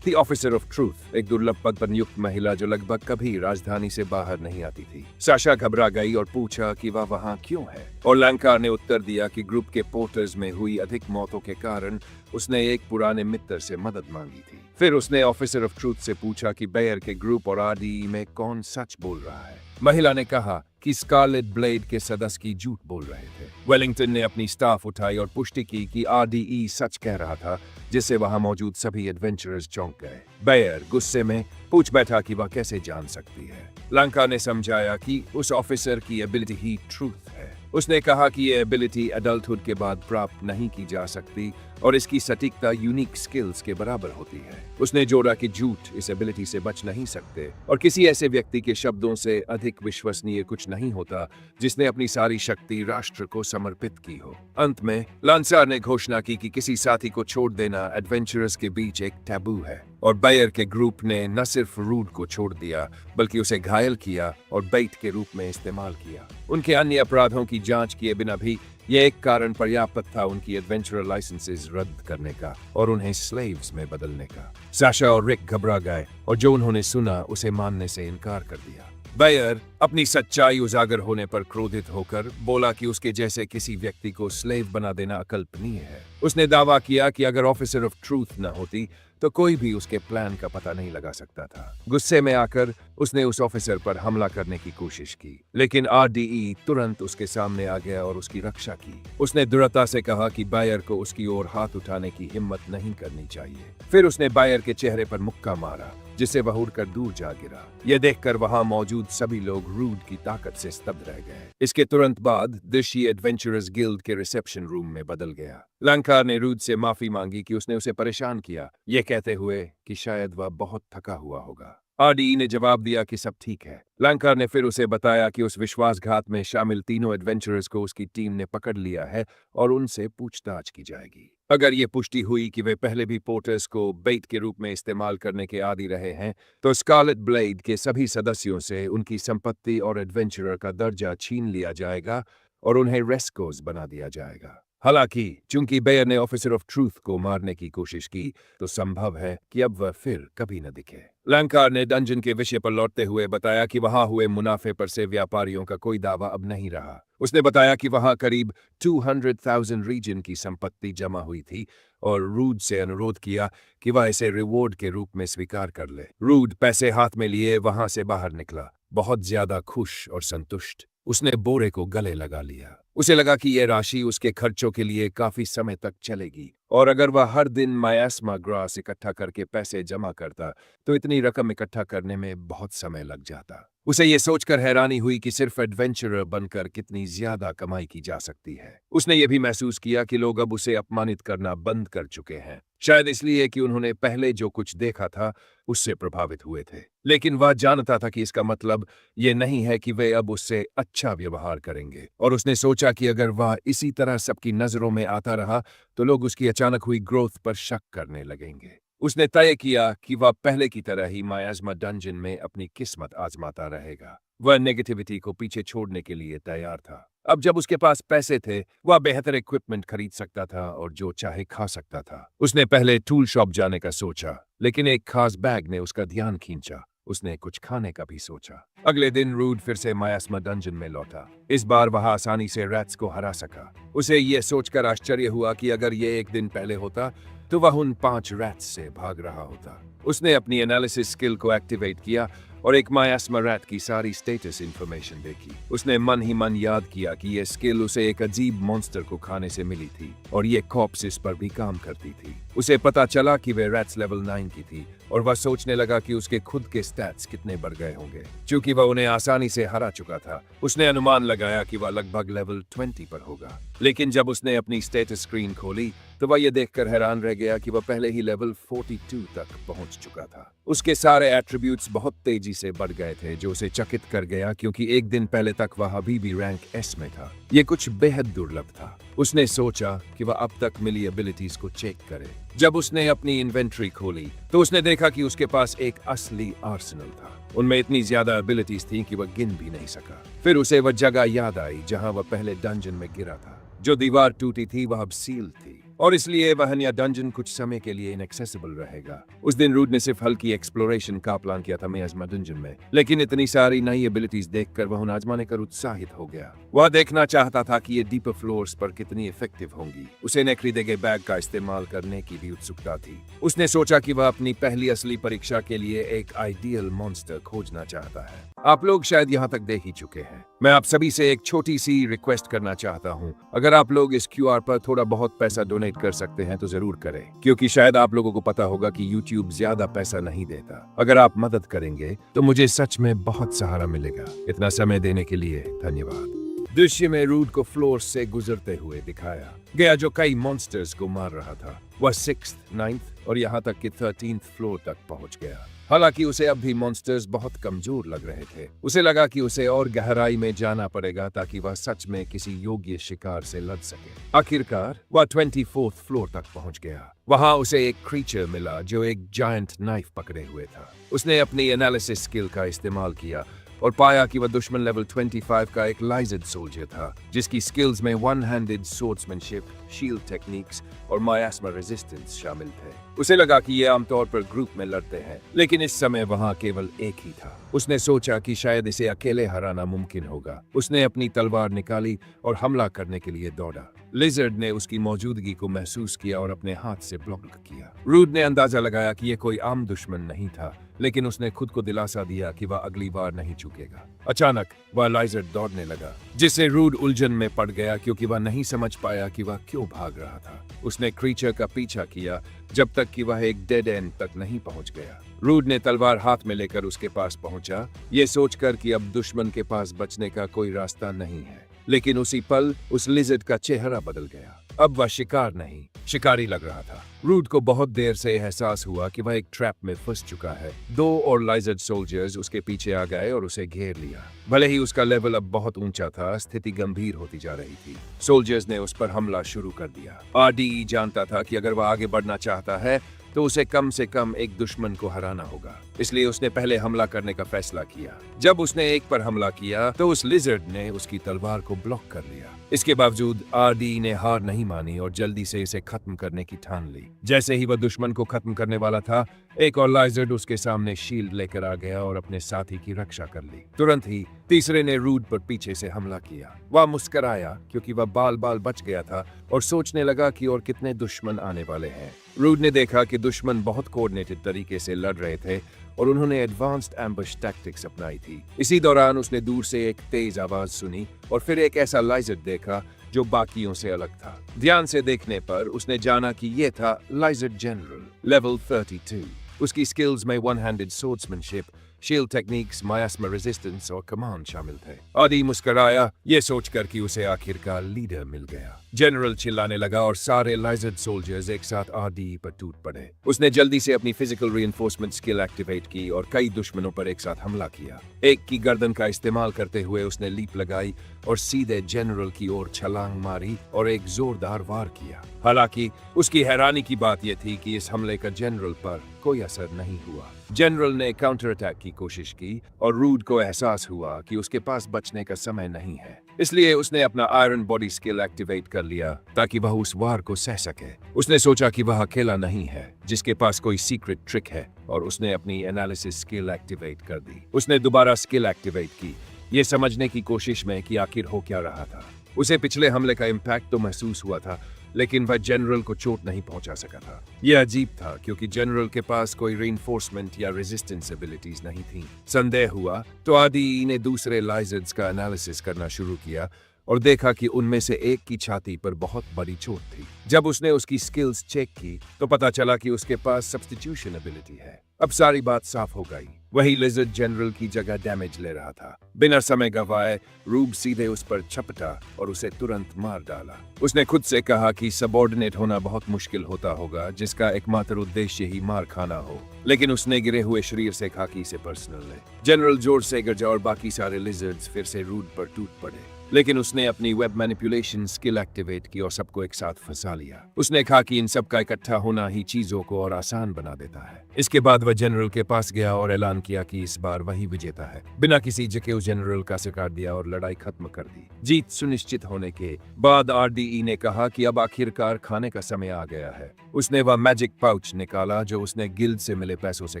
थी ऑफिसर ऑफ ट्रूथ, एक दुर्लभ पद पर नियुक्त महिला जो लगभग कभी राजधानी से बाहर नहीं आती थी। साशा घबरा गई और पूछा कि वह वहां क्यों है, और लैंकार ने उत्तर दिया कि ग्रुप के पोर्टर्स में हुई अधिक मौतों के कारण उसने एक पुराने मित्र से मदद मांगी थी। फिर उसने ऑफिसर ऑफ ट्रूथ से पूछा कि बेयर के ग्रुप और आरडीई में कौन सच बोल रहा है। महिला ने कहा कि स्कारलेट ब्लेड के सदस्य की झूठ बोल रहे थे। वेलिंगटन ने अपनी स्टाफ उठाई और पुष्टि की कि आरडीई सच कह रहा था, जिससे वहां मौजूद सभी एडवेंचरर्स चौंक गए। बेयर गुस्से में पूछ बैठा कि वह कैसे जान सकती है। लंका ने समझाया कि उस ऑफिसर की एबिलिटी ही ट्रूथ है। उसने कहा कि यह एबिलिटी एडल्टहुड के बाद प्राप्त नहीं की जा सकती और इसकी सटीकता यूनिक स्किल्स के बराबर होती है। उसने जोड़ा कि झूठ इस एबिलिटी से बच नहीं सकते और किसी ऐसे व्यक्ति के शब्दों से अधिक विश्वसनीय कुछ नहीं होता जिसने अपनी सारी शक्ति राष्ट्र को समर्पित की हो। अंत में लांसार ने घोषणा की कि किसी साथी को छोड़ देना एडवेंचरर्स के बीच एक टैबू है, और बेयर के ग्रुप ने न सिर्फ रूड को छोड़ दिया बल्कि उसे घायल किया और बेट के रूप में इस्तेमाल किया। उनके अन्य अपराधों की जांच किए बिना भी यह एक कारण पर्याप्त था उनकी एडवेंचरर लाइसेंसेस रद्द करने का और उन्हें स्लेव्स में बदलने का। साशा और रिक घबरा गए और जो उन्होंने सुना उसे मानने से इनकार कर दिया। बेयर अपनी सच्चाई उजागर होने पर क्रोधित होकर बोला कि उसके जैसे किसी व्यक्ति को स्लेव बना देना अकल्पनीय है। उसने दावा किया कि अगर ऑफिसर ऑफ ट्रूथ न होती तो कोई भी उसके प्लान का पता नहीं लगा सकता था। गुस्से में आकर उसने उस ऑफिसर पर हमला करने की कोशिश की, लेकिन आरडीई तुरंत उसके सामने आ गया और उसकी रक्षा की। उसने दृढ़ता से कहा कि बायर को उसकी ओर हाथ उठाने की हिम्मत नहीं करनी चाहिए। फिर उसने बायर के चेहरे पर मुक्का मारा, जिससे वह उड़कर दूर जा गिरा। यह देखकर वहां मौजूद सभी लोग रूड की ताकत से स्तब्ध रह गए। इसके तुरंत बाद दृश्य एडवेंचरर्स गिल्ड के रिसेप्शन रूम में बदल गया। लंकार ने रूड से माफी मांगी कि उसने उसे परेशान किया, ये कहते हुए कि शायद वह बहुत थका हुआ होगा। आरडीई ने जवाब दिया कि सब ठीक है। लंकार ने फिर उसे बताया कि उस विश्वासघात में शामिल तीनों एडवेंचरर्स को उसकी टीम ने पकड़ लिया है और उनसे पूछताछ की जाएगी। अगर ये पुष्टि हुई कि वे पहले भी पोर्टर्स को बेट के रूप में इस्तेमाल करने के आदी रहे हैं, तो स्कारलेट ब्लेड के सभी सदस्यों से उनकी संपत्ति और एडवेंचरर का दर्जा छीन लिया जाएगा और उन्हें रेस्कोस बना दिया जाएगा। हालांकि चूंकि बेयर ने ऑफिसर ऑफ ट्रूथ को मारने की कोशिश की, तो संभव है कि अब वह फिर कभी न दिखे। लंकार ने डंजन के विषय पर लौटते हुए बताया कि वहां हुए मुनाफे पर से व्यापारियों का कोई दावा अब नहीं रहा। उसने बताया कि वहां करीब 200,000 रीजन की संपत्ति जमा हुई थी और रूड से अनुरोध किया कि वह इसे रिवॉर्ड के रूप में स्वीकार कर ले। रूड पैसे हाथ में लिए वहां से बाहर निकला, बहुत ज्यादा खुश और संतुष्ट। उसने बोरे को गले लगा लिया। उसे लगा कि यह राशि उसके खर्चों के लिए काफी समय तक चलेगी, और अगर वह हर दिन मायास्मा ग्रास इकट्ठा करके पैसे जमा करता तो इतनी रकम इकट्ठा करने में बहुत समय लग जाता। उसे ये सोचकर हैरानी हुई कि सिर्फ एडवेंचरर बनकर कितनी ज्यादा कमाई की जा सकती है। उसने ये भी महसूस किया कि लोग अब उसे अपमानित करना बंद कर चुके हैं, शायद इसलिए कि उन्होंने पहले जो कुछ देखा था उससे प्रभावित हुए थे। लेकिन वह जानता था कि इसका मतलब ये नहीं है कि वे अब उससे अच्छा व्यवहार करेंगे, और उसने सोचा कि अगर वह इसी तरह सबकी नजरों में आता रहा तो लोग उसकी अचानक हुई ग्रोथ पर शक करने लगेंगे। उसने तय किया कि वह पहले की तरह ही मायास्मा डंजन में अपनी किस्मत आजमाता रहेगा। वह नेगेटिविटी को पीछे छोड़ने के लिए तैयार था। अब जब उसके पास पैसे थे, वह बेहतर इक्विपमेंट खरीद सकता था और जो चाहे खा सकता था। उसने पहले टूल शॉप जाने का सोचा, लेकिन एक खास बैग ने उसका ध्यान खींचा। उसने कुछ खाने का भी सोचा। अगले दिन रूड फिर से मायास्मा डंजन में लौटा। इस बार वह आसानी से रैट्स को हरा सका। उसे यह सोचकर आश्चर्य हुआ कि अगर ये एक दिन पहले होता तो वह उन 5 रैट्स से भाग रहा होता। उसने अपनी एनालिसिस स्किल को एक्टिवेट किया और एक मायास्मा रैट की सारी स्टेटस इंफॉर्मेशन देखी। उसने मन ही मन याद किया कि यह स्किल उसे एक अजीब मॉन्स्टर को खाने से मिली थी और ये कॉर्प्सेस पर भी काम करती थी। उसे पता चला कि वे रैट्स लेवल 9 की थी और वह सोचने लगा कि उसके खुद के स्टैट्स कितने बढ़ गए होंगे। क्योंकि वह उन्हें आसानी से हरा चुका था, उसने अनुमान लगाया कि वह लगभग लेवल 20 पर होगा। लेकिन जब उसने अपनी स्टेटस स्क्रीन खोली तो वह यह देखकर हैरान रह गया कि वह पहले ही लेवल 42 तक पहुंच चुका था। उसके सारे एट्रीब्यूट्स बहुत तेजी से बढ़ गए थे, जो उसे चकित कर गया क्योंकि एक दिन पहले तक वह अभी भी रैंक एस में था। ये कुछ बेहद दुर्लभ था। उसने सोचा कि वह अब तक मिली एबिलिटीज को चेक करे। जब उसने अपनी इन्वेंट्री खोली तो उसने देखा कि उसके पास एक असली आर्सेनल था। उनमें इतनी ज्यादा एबिलिटीज थी कि वह गिन भी नहीं सका। फिर उसे वह जगह याद आई जहां वह पहले डंजन में गिरा था। जो दीवार टूटी थी वह अब सील थी और इसलिए वह नया डंजन कुछ समय के लिए इनएक्सेसिबल रहेगा। उस दिन रूड ने सिर्फ हल्की एक्सप्लोरेशन का प्लान किया था मियास्मा डंजन में, लेकिन इतनी सारी नई एबिलिटीज देखकर वह उन्हें आजमाने कर उत्साहित हो गया। वह देखना चाहता था कि ये डीपर फ्लोर्स पर कितनी इफेक्टिव होंगी। उसे न खरीदे गए बैग का इस्तेमाल करने की भी उत्सुकता थी। उसने सोचा कि वह अपनी पहली असली परीक्षा के लिए एक आइडियल मॉन्स्टर खोजना चाहता है। आप लोग शायद यहाँ तक देख ही चुके हैं। मैं आप सभी से एक छोटी सी रिक्वेस्ट करना चाहता हूँ। अगर आप लोग इस QR पर थोड़ा बहुत पैसा डोनेट कर सकते हैं तो जरूर करें, क्योंकि शायद आप लोगों को पता होगा कि YouTube ज्यादा पैसा नहीं देता। अगर आप मदद करेंगे तो मुझे सच में बहुत सहारा मिलेगा। इतना समय देने के लिए धन्यवाद। दृश्य में रूड को फ्लोर से गुजरते हुए दिखाया गया जो कई मॉन्स्टर्स को मार रहा था। वह 6th, 9th और यहाँ तक कि 13th फ्लोर तक पहुंच गया। हालांकि उसे अब भी मॉन्स्टर्स बहुत कमजोर लग रहे थे। उसे लगा कि उसे और गहराई में जाना पड़ेगा ताकि वह सच में किसी योग्य शिकार से लड़ सके। आखिरकार वह 24th फ्लोर तक पहुंच गया। वहां उसे एक क्रीचर मिला जो एक जायंट नाइफ पकड़े हुए था। उसने अपनी एनालिसिस स्किल का इस्तेमाल किया और पाया कि वह दुश्मन लेवल 25 का एक लाइजर्ड सोल्जर था, जिसकी स्किल्स में one handed swordsmanship, shield techniques और मायास्मा रेजिस्टेंस शामिल थे। उसे लगा कि ये आमतौर पर ग्रुप में लड़ते हैं, लेकिन इस समय वहां केवल एक ही था। उसने सोचा कि शायद इसे अकेले हराना मुमकिन होगा। उसने अपनी तलवार निकाली और हमला करने के लिए दौड़ा। लिजर्ड ने उसकी मौजूदगी को महसूस किया और अपने हाथ से ब्लॉक किया। रूड ने अंदाजा लगाया कि यह कोई आम दुश्मन नहीं था, लेकिन उसने खुद को दिलासा दिया कि वह अगली बार नहीं चूकेगा। अचानक वह लाइजर्ड दौड़ने लगा, जिससे रूड उलझन में पड़ गया क्योंकि वह नहीं समझ पाया कि वह क्यों भाग रहा था। उसने क्रीचर का पीछा किया जब तक कि वह एक डेड एंड तक नहीं पहुंच गया। रूड ने तलवार हाथ में लेकर उसके पास पहुंचा, ये सोचकर कि अब दुश्मन के पास बचने का कोई रास्ता नहीं है। लेकिन उसी पल उस लिजर्ड का चेहरा बदल गया। अब वह शिकार नहीं, शिकारी लग रहा था। रूड को बहुत देर से एहसास हुआ कि वह एक ट्रैप में फंस चुका है। 2 और लाइजर्ड सोल्जर्स उसके पीछे आ गए और उसे घेर लिया। भले ही उसका लेवल अब बहुत ऊंचा था, स्थिति गंभीर होती जा रही थी। सोल्जर्स ने उस पर हमला शुरू कर दिया। RDE जानता था कि अगर वह आगे बढ़ना चाहता है तो उसे कम से कम एक दुश्मन को हराना होगा, इसलिए उसने पहले हमला करने का फैसला किया। जब उसने एक पर हमला किया तो उस लिजर्ड ने उसकी तलवार को ब्लॉक कर लिया। इसके बावजूद RDE ने हार नहीं मानी और जल्दी से इसे खत्म करने की ठान ली। जैसे ही वह दुश्मन को खत्म करने वाला था, एक और लाइजर्ड उसके सामने शील्ड लेकर आ गया और अपने साथी की रक्षा कर ली। तुरंत ही तीसरे ने रूड पर पीछे से हमला किया। वह मुस्कराया क्योंकि वह बाल बाल बच गया था और सोचने लगा कि और कितने दुश्मन आने वाले हैं। रूड ने देखा कि दुश्मन बहुत कोऑर्डिनेटेड तरीके से लड़ रहे थे और उन्होंने एडवांस्ड एम्बुश टैक्टिक्स अपनाई थी। इसी दौरान उसने दूर से एक तेज आवाज सुनी और फिर एक ऐसा लाइजर्ड देखा जो बाकियों से अलग था। ध्यान से देखने पर उसने जाना कि यह था लाइजर्ड जनरल लेवल 32। उसकी स्किल्स में one handed swordsmanship, shield techniques, miasma resistance और कमांड शामिल थे। आदि मुस्कुराया, ये सोचकर कि उसे आखिरकार लीडर मिल गया। जनरल चिल्लाने लगा और सारे लाइजर्ड सोल्जर्स एक साथ RDE पर टूट पड़े। उसने जल्दी से अपनी फिजिकल रीइंफोर्समेंट स्किल एक्टिवेट की और कई दुश्मनों पर एक साथ हमला किया। एक की गर्दन का इस्तेमाल करते हुए उसने लीप लगाई और सीधे जनरल की ओर छलांग मारी और एक जोरदार वार किया। हालांकि उसकी हैरानी की बात यह थी कि इस हमले का जनरल पर कोई असर नहीं हुआ। जनरल ने काउंटर अटैक की कोशिश की और रूड को एहसास हुआ कि उसके पास बचने का समय नहीं है। इसलिए उसने अपना आयरन बॉडी स्किल एक्टिवेट कर लिया ताकि वह उस वार को सह सके। उसने सोचा कि वह अकेला नहीं है जिसके पास कोई सीक्रेट ट्रिक है और उसने अपनी एनालिसिस स्किल एक्टिवेट कर दी। उसने दोबारा स्किल एक्टिवेट की, ये समझने की कोशिश में कि आखिर हो क्या रहा था। उसे पिछले हमले का इम्पैक्ट तो महसूस हुआ था, लेकिन वह जनरल को चोट नहीं पहुंचा सका था। यह अजीब था क्योंकि जनरल के पास कोई रीइंफोर्समेंट या रेजिस्टेंस एबिलिटीज नहीं थी। संदेह हुआ तो आरडीई ने दूसरे लाइजर्ड्स का एनालिसिस करना शुरू किया और देखा कि उनमें से एक की छाती पर बहुत बड़ी चोट थी। जब उसने उसकी स्किल्स चेक की तो पता चला कि उसके पास सब्स्टिट्यूशन एबिलिटी है। अब सारी बात साफ हो गई, वही लिजर्ड जनरल की जगह डैमेज ले रहा था। बिना समय गंवाए रूब सीधे उस पर छपटा और उसे तुरंत मार डाला। उसने खुद से कहा कि सबऑर्डिनेट होना बहुत मुश्किल होता होगा जिसका एकमात्र उद्देश्य ही मार खाना हो, लेकिन उसने गिरे हुए शरीर से खाकी से पर्सनल ले। जनरल जॉर्ज सेगर्जा और बाकी सारे लिजर्ड्स फिर से रूड पर टूट पड़े, लेकिन उसने अपनी वेब मैनिपुलेशन स्किल एक्टिवेट की और सबको एक साथ फंसा लिया। उसने कहा कि इन सब का इकट्ठा होना ही चीजों को और आसान बना देता है। इसके बाद वह जनरल के पास गया और ऐलान किया कि इस बार वही विजेता है। बिना किसी झुके उस जनरल का शिकार दिया और लड़ाई खत्म कर दी। जीत सुनिश्चित होने के बाद आरडीई ने कहा कि अब आखिरकार खाने का समय आ गया है। उसने वह मैजिक पाउच निकाला जो उसने गिल्ड से मिले पैसों से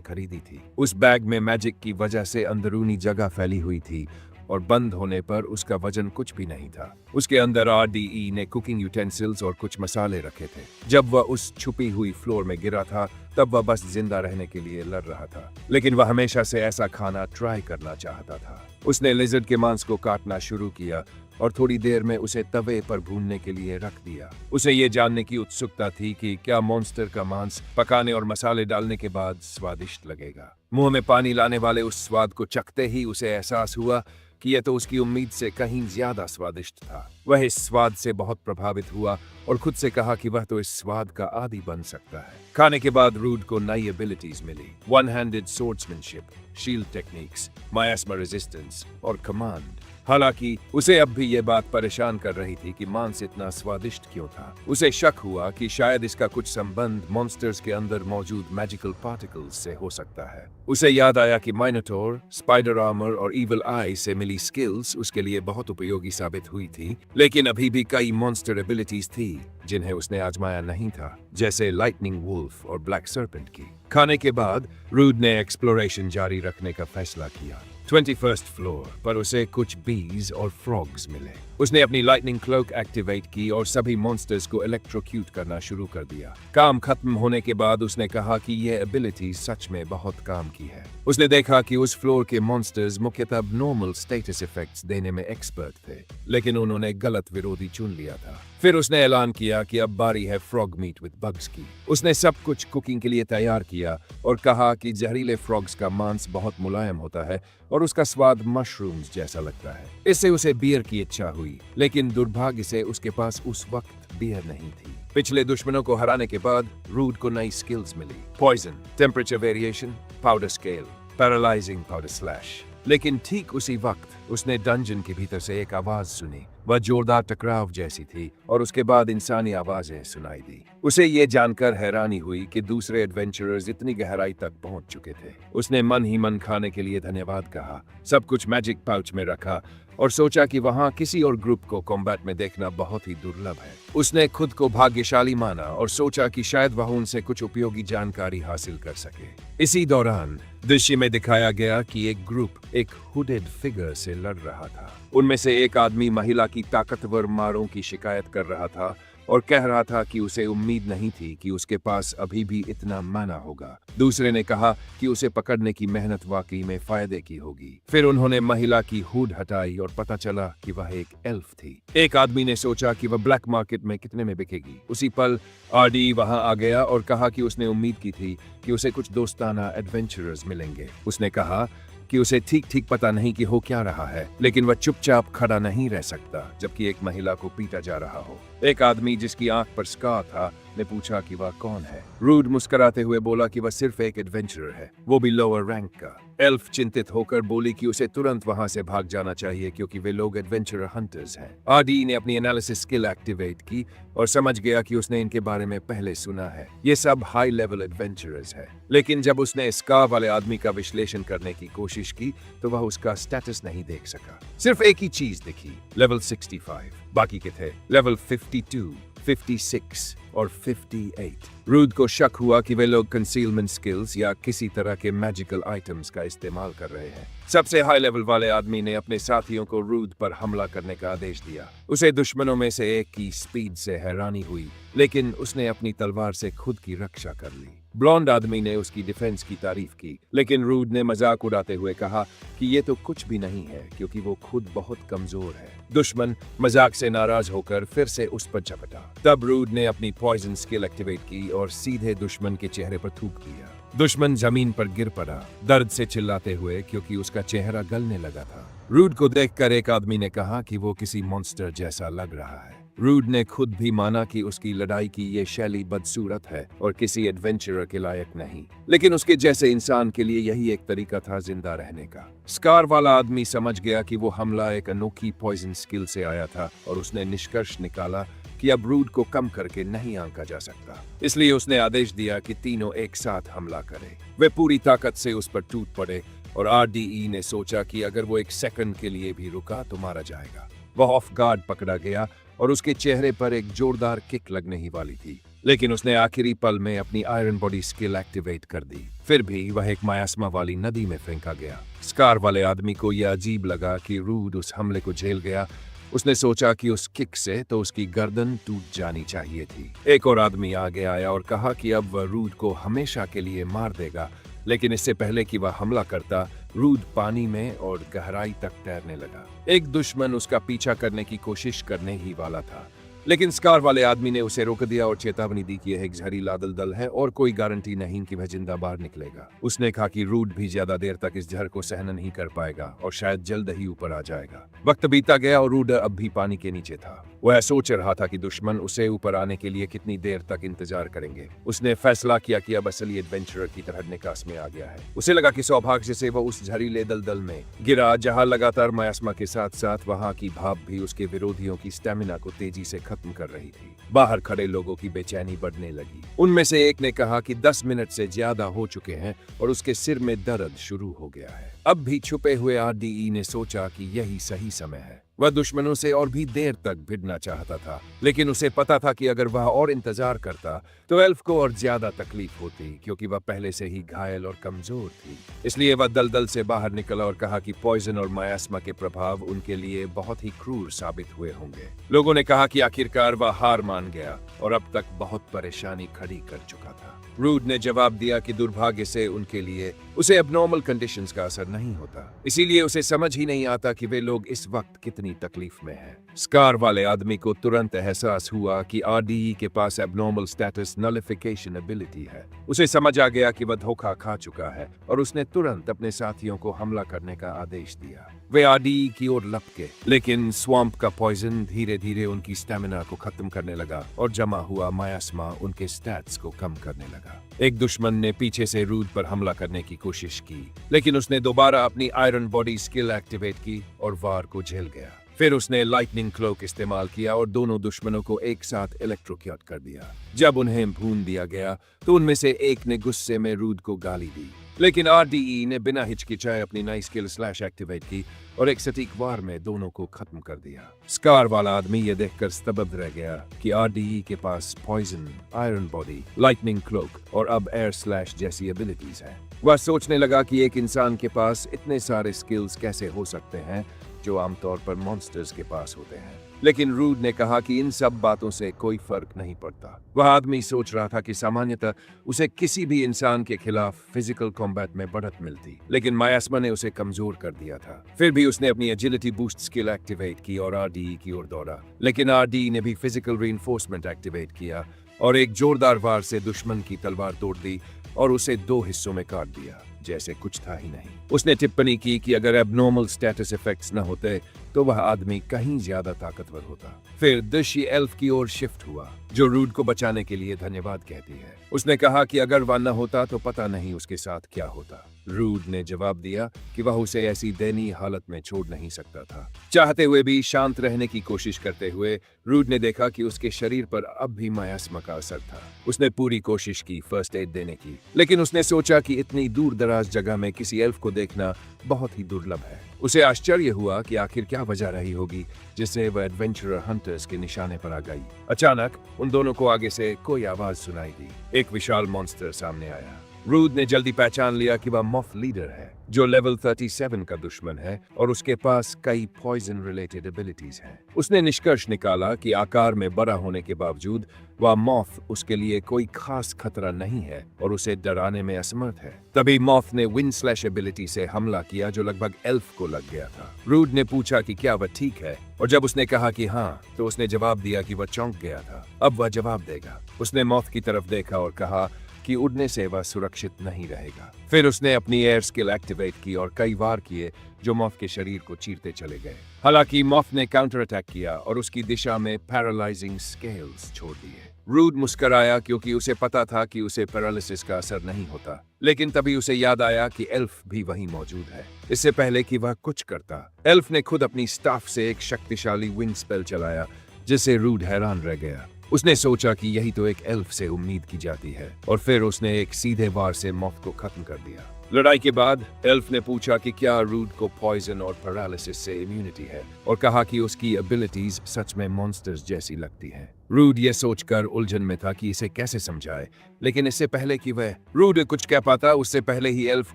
खरीदी थी। उस बैग में मैजिक की वजह से अंदरूनी जगह फैली हुई थी और बंद होने पर उसका वजन कुछ भी नहीं था। उसके अंदर आरडीई ने कुकिंग यूटेंसिल्स और कुछ मसाले रखे थे। जब वह उस छुपी हुई फ्लोर में गिरा था तब वह बस जिंदा रहने के लिए लड़ रहा था, लेकिन वह हमेशा से ऐसा खाना ट्राई करना चाहता था। उसने लिजर्ड के मांस को काटना शुरू किया और थोड़ी देर में उसे तवे पर भूनने के लिए रख दिया। उसे ये जानने की उत्सुकता थी कि क्या मॉन्स्टर का मांस पकाने और मसाले डालने के बाद स्वादिष्ट लगेगा। मुंह में पानी लाने वाले उस स्वाद को चखते ही उसे एहसास हुआ कि यह तो उसकी उम्मीद से कहीं ज्यादा स्वादिष्ट था। वह इस स्वाद से बहुत प्रभावित हुआ और खुद से कहा कि वह तो इस स्वाद का आदी बन सकता है। खाने के बाद रूड को नई एबिलिटीज मिली, one handed swordsmanship, shield techniques, miasma resistance और कमांड। हालांकि उसे अब भी ये बात परेशान कर रही थी कि मांस इतना स्वादिष्ट क्यों था। उसे शक हुआ कि शायद इसका कुछ संबंध मॉन्स्टर्स के अंदर मौजूद मैजिकल पार्टिकल्स से हो सकता है। उसे याद आया कि माइनोटोर, स्पाइडर आर्मर और इविल आई से मिली स्किल्स उसके लिए बहुत उपयोगी साबित हुई थी, लेकिन अभी भी कई मॉन्स्टर एबिलिटीज थी जिन्हें उसने आजमाया नहीं था, जैसे लाइटनिंग वुल्फ और ब्लैक सर्पेंट की। खाने के बाद रूड ने एक्सप्लोरेशन जारी रखने का फैसला किया। 21st फ्लोर पर उसे कुछ बीज और फ्रॉग्स मिले। उसने अपनी लाइटनिंग क्लोक एक्टिवेट की और सभी मॉन्स्टर्स को इलेक्ट्रोक्यूट करना शुरू कर दिया। काम खत्म होने के बाद उसने कहा कि यह एबिलिटी सच में बहुत काम की है। उसने देखा कि उस फ्लोर के मॉन्स्टर्स मुख्यतः नॉर्मल स्टेटस इफेक्ट्स देने में एक्सपर्ट थे, लेकिन उन्होंने गलत विरोधी चुन लिया था। फिर उसने ऐलान किया कि अब बारी है फ्रॉग मीट विद बग्स की। उसने सब कुछ कुकिंग के लिए तैयार किया और कहा कि जहरीले फ्रॉग्स का मांस बहुत मुलायम होता है और उसका स्वाद मशरूम्स जैसा लगता है। इससे उसे बियर की इच्छा हुई, लेकिन दुर्भाग्य से उसके पास उस वक्त बियर नहीं थी। पिछले दुश्मनों को हराने के बाद रूड को नई स्किल्स मिली, poison, temperature variation, powder scale, paralysing powder slash. लेकिन ठीक उसी वक्त उसने डंजन के भीतर से एक आवाज सुनी। वह जोरदार टकराव जैसी थी और उसके बाद इंसानी आवाजें सुनाई दी। उसे ये जानकर हैरानी हुई कि दूसरे एडवेंचरर्स इतनी गहराई तक पहुंच चुके थे। उसने मन ही मन खाने के लिए धन्यवाद कहा, सब कुछ मैजिक पाउच में रखा और सोचा कि वहां किसी और ग्रुप को कॉम्बैट में देखना बहुत ही दुर्लभ है। उसने खुद को भाग्यशाली माना और सोचा कि शायद वह उनसे कुछ उपयोगी जानकारी हासिल कर सके। इसी दौरान दृश्य में दिखाया गया कि एक ग्रुप एक हुडेड फिगर से लड़ रहा था। उनमें से एक आदमी महिला की ताकतवर मारों की शिकायत कर रहा था और कह रहा था कि उसे उम्मीद नहीं थी कि उसके पास अभी भी इतना माना होगा। दूसरे ने कहा कि उसे पकड़ने की मेहनत वाकई में फायदे की होगी। फिर उन्होंने महिला की हुड हटाई और पता चला कि वह एक एल्फ थी। एक आदमी ने सोचा कि वह ब्लैक मार्केट में कितने में बिकेगी। उसी पल आरडी वहां आ गया और कहा कि उसने उम्मीद की थी कि उसे कुछ दोस्ताना एडवेंचरर्स मिलेंगे। उसने कहा कि उसे ठीक ठीक पता नहीं कि हो क्या रहा है, लेकिन वह चुपचाप खड़ा नहीं रह सकता जबकि एक महिला को पीटा जा रहा हो। एक आदमी जिसकी आंख पर स्कार था ने पूछा कि वह कौन है। रूड मुस्कुराते हुए बोला कि वह सिर्फ एक एडवेंचरर है, वो भी लोअर रैंक का। एल्फ चिंतित होकर बोली कि उसे तुरंत वहां से भाग जाना चाहिए क्योंकि वे लोग एडवेंचरर हंटर्स हैं। आरडी ने अपनी एनालिसिस स्किल एक्टिवेट की और समझ गया कि उसने इनके बारे में पहले सुना है। ये सब हाई लेवल एडवेंचरर्स है। लेकिन जब उसने स्कार वाले आदमी का विश्लेषण करने की कोशिश की तो वह उसका स्टेटस नहीं देख सका। सिर्फ एक ही चीज दिखी, लेवल 65। बाकी के थे लेवल 52, 56 और 58। रूड को शक हुआ कि वे लोग कंसीलमेंट स्किल्स या किसी तरह के मैजिकल आइटम्स का इस्तेमाल कर रहे हैं। सबसे हाई लेवल वाले आदमी ने अपने साथियों को रूड पर हमला करने का आदेश दिया। उसे दुश्मनों में से एक की स्पीड से हैरानी हुई, लेकिन उसने अपनी तलवार से खुद की रक्षा कर ली। ब्लॉन्ड आदमी ने उसकी डिफेंस की तारीफ की, लेकिन रूड ने मजाक उड़ाते हुए कहा कि ये तो कुछ भी नहीं है क्योंकि वो खुद बहुत कमजोर है। दुश्मन मजाक से नाराज होकर फिर से उस पर झपटा। तब रूड ने अपनी पॉइजन स्किल एक्टिवेट की और सीधे दुश्मन के चेहरे पर थूक दिया। दुश्मन जमीन पर गिर पड़ा, दर्द से चिल्लाते हुए, क्योंकि उसका चेहरा गलने लगा था। रूड को देखकर एक आदमी ने कहा कि वो किसी मॉन्स्टर जैसा लग रहा है। रूड ने खुद भी माना कि उसकी लड़ाई की ये शैली बदसूरत है और किसी एडवेंचरर के लायक नहीं, लेकिन उसके जैसे इंसान के लिए यही एक तरीका था जिंदा रहने का। स्कार वाला आदमी समझ गया कि वो हमला एक अनोखी पॉइजन स्किल से आया था और उसने निष्कर्ष निकाला कि अब रूड को कम करके नहीं आंका जा सकता। इसलिए उसने आदेश दिया कि तीनों एक साथ हमला करें। वे पूरी ताकत से उस पर टूट पड़े और आरडीई ने सोचा कि अगर वो एक सेकंड के लिए भी रुका तो मारा जाएगा। वह ऑफ गार्ड पकड़ा गया और उसके चेहरे पर एक जोरदार किक लगने ही वाली थी, लेकिन उसने आखिरी पल में अपनी आयरन बॉडी स्किल एक्टिवेट कर दी। फिर भी वह एक मायास्मा वाली नदी में फेंका गया। स्कार वाले आदमी को यह अजीब लगा कि रूड उस हमले को झेल गया। उसने सोचा कि उस किक से तो उसकी गर्दन टूट जानी चाहिए थी। एक और आदमी आगे आया और कहा कि अब वह रूड को हमेशा के लिए मार देगा, लेकिन इससे पहले कि वह हमला करता, रूड पानी में और गहराई तक तैरने लगा। एक दुश्मन उसका पीछा करने की कोशिश करने ही वाला था, लेकिन स्कार वाले आदमी ने उसे रोक दिया और चेतावनी दी कि यह एक जहरीला दलदल है और कोई गारंटी नहीं कि वह जिंदा बाहर निकलेगा। उसने कहा कि रूड भी ज्यादा देर तक इस जहर को सहन नहीं कर पाएगा और शायद जल्द ही ऊपर आ जाएगा। वक्त बीता गया और रूड अब भी पानी के नीचे था। वह सोच रहा था कि दुश्मन उसे ऊपर आने के लिए कितनी देर तक इंतजार करेंगे। उसने फैसला किया कि अब असली एडवेंचरर की तरह निकास में आ गया है। उसे लगा कि सौभाग्य से वह उस जहरीले दलदल में गिरा जहां लगातार मायास्मा के साथ साथ वहां की भाप भी उसके विरोधियों की स्टेमिना को तेजी से खत्म कर रही थी। बाहर खड़े लोगों की बेचैनी बढ़ने लगी। उनमें से एक ने कहा कि 10 मिनट से ज्यादा हो चुके हैं और उसके सिर में दर्द शुरू हो गया है। अब भी छुपे हुए आरडीई ने सोचा कि यही सही समय है। वह दुश्मनों से और भी देर तक भिड़ना चाहता था, लेकिन उसे पता था कि अगर वह और इंतजार करता तो एल्फ को और ज्यादा तकलीफ होती, क्योंकि वह पहले से ही घायल और कमजोर थी। इसलिए वह दलदल से बाहर निकला और कहा कि पॉइजन और मायास्मा के प्रभाव उनके लिए बहुत ही क्रूर साबित हुए होंगे। लोगों ने कहा कि आखिरकार वह हार मान गया और अब तक बहुत परेशानी खड़ी कर चुका था। रूड ने जवाब दिया कि दुर्भाग्य से उनके लिए उसे एबनॉर्मल कंडीशंस का असर नहीं होता, इसीलिए उसे समझ ही नहीं आता कि वे लोग इस वक्त कितनी तकलीफ में हैं। स्कार वाले आदमी को तुरंत एहसास हुआ कि आरडीई के पास एबनॉर्मल स्टेटस नलिफिकेशन एबिलिटी है। उसे समझ आ गया कि वह धोखा खा चुका है और उसने तुरंत अपने साथियों को हमला करने का आदेश दिया। वे आरडीई की ओर लपके, लेकिन स्वैम्प का पॉइजन धीरे धीरे उनकी स्टेमिना को खत्म करने लगा और जमा हुआ मायास्मा उनके स्टैट्स को कम करने लगा। एक दुश्मन ने पीछे से रूड पर हमला करने की कोशिश की, लेकिन उसने दोबारा अपनी आयरन बॉडी स्किल एक्टिवेट की और वार को झेल गया। फिर उसने लाइटनिंग क्लोक इस्तेमाल किया और दोनों दुश्मनों को एक साथ इलेक्ट्रोक्यूट कर दिया। जब उन्हें भून दिया गया तो उनमें से एक ने गुस्से में रूड को गाली दी, लेकिन आरडीई ने बिना हिचकिचाए अपनी नई स्किल स्लैश एक्टिवेट की और एक सटीक वार में दोनों को खत्म कर दिया। स्कार वाला आदमी ये देखकर स्तब्ध रह गया कि आरडीई के पास poison, iron body, lightning cloak और अब एयर स्लैश जैसी एबिलिटीज हैं। वह सोचने लगा कि एक इंसान के पास इतने सारे स्किल्स कैसे हो सकते हैं जो आमतौर पर मॉन्स्टर्स के पास होते हैं। लेकिन रूड ने कहा कि इन सब बातों से कोई फर्क नहीं पड़ता। वह आदमी सोच रहा था कि सामान्यतः उसे किसी भी इंसान के खिलाफ फिजिकल कॉम्बैट में बढ़त मिलती, लेकिन मायास्मा ने उसे कमजोर कर दिया था। फिर भी उसने अपनी एजिलिटी बूस्ट स्किल एक्टिवेट की और आरडीई की ओर दौड़ा, लेकिन आरडीई ने भी फिजिकल रीइंफोर्समेंट एक्टिवेट किया और एक जोरदार वार से दुश्मन की तलवार तोड़ दी और उसे 2 हिस्सों में काट दिया। जैसे कुछ था ही नहीं। उसने टिप्पणी की कि अगर एबनॉर्मल स्टेटस इफेक्ट्स न होते तो वह आदमी कहीं ज्यादा ताकतवर होता। फिर दृश्य एल्फ की ओर शिफ्ट हुआ, जो रूड को बचाने के लिए धन्यवाद कहती है। उसने कहा कि अगर वह न होता तो पता नहीं उसके साथ क्या होता। रूड ने जवाब दिया कि वह उसे ऐसी दयनीय हालत में छोड़ नहीं सकता था। चाहते हुए भी शांत रहने की कोशिश करते हुए रूड ने देखा कि उसके शरीर पर अब भी मायास्मा का असर था। उसने पूरी कोशिश की फर्स्ट एड देने की, लेकिन उसने सोचा कि इतनी दूर दराज जगह में किसी एल्फ को देखना बहुत ही दुर्लभ है। उसे आश्चर्य हुआ कि आखिर क्या वजह रही होगी जिससे वह एडवेंचरर हंटर्स के निशाने पर आ गई। अचानक उन दोनों को आगे से कोई आवाज सुनाई दी। एक विशाल मॉन्स्टर सामने आया। रूड ने जल्दी पहचान लिया कि वह मॉथ लीडर है, जो लेवल 37 का दुश्मन है और उसके पास कई पॉइजन रिलेटेड एबिलिटीज हैं। उसने निष्कर्ष निकाला कि आकार में बड़ा होने के बावजूद वह मॉथ उसके लिए कोई खास खतरा नहीं है और उसे डराने में असमर्थ है। तभी मॉथ ने विंड स्लैश एबिलिटी से हमला किया, जो लगभग एल्फ को लग गया था। रूड ने पूछा कि क्या वह ठीक है, और जब उसने कहा कि हाँ, तो उसने जवाब दिया कि वह चौंक गया था। अब वह जवाब देगा। उसने मॉथ की तरफ देखा और कहा कि उड़ने से वह सुरक्षित नहीं रहेगा। फिर उसने अपनी एयर स्किल एक्टिवेट की और कई वार किए, जो मॉथ के शरीर को चीरते चले गए। हालांकि मॉथ ने काउंटर अटैक किया और उसकी दिशा में पैरालाइजिंग स्केल्स छोड़ दिए। रूड मुस्कुराया क्योंकि उसे पता था कि उसे पैरालिसिस का असर नहीं होता, लेकिन तभी उसे याद आया कि एल्फ भी वहीं मौजूद है। इससे पहले कि वह कुछ करता, एल्फ ने खुद अपनी स्टाफ से एक शक्तिशाली विंड स्पेल चलाया, जिससे रूड हैरान रह गया। उसने सोचा कि यही तो एक एल्फ से उम्मीद की जाती है, और फिर उसने एक सीधे वार से मॉथ को खत्म कर दिया। लड़ाई के बाद एल्फ ने पूछा कि क्या रूड को पॉइजन और पैरालिसिस से इम्यूनिटी है, और कहा कि उसकी एबिलिटीज सच में मॉन्स्टर्स जैसी लगती हैं। रूड ये सोचकर उलझन में था कि इसे कैसे समझाए, लेकिन इससे पहले कि वह रूड कुछ कह पाता, उससे पहले ही एल्फ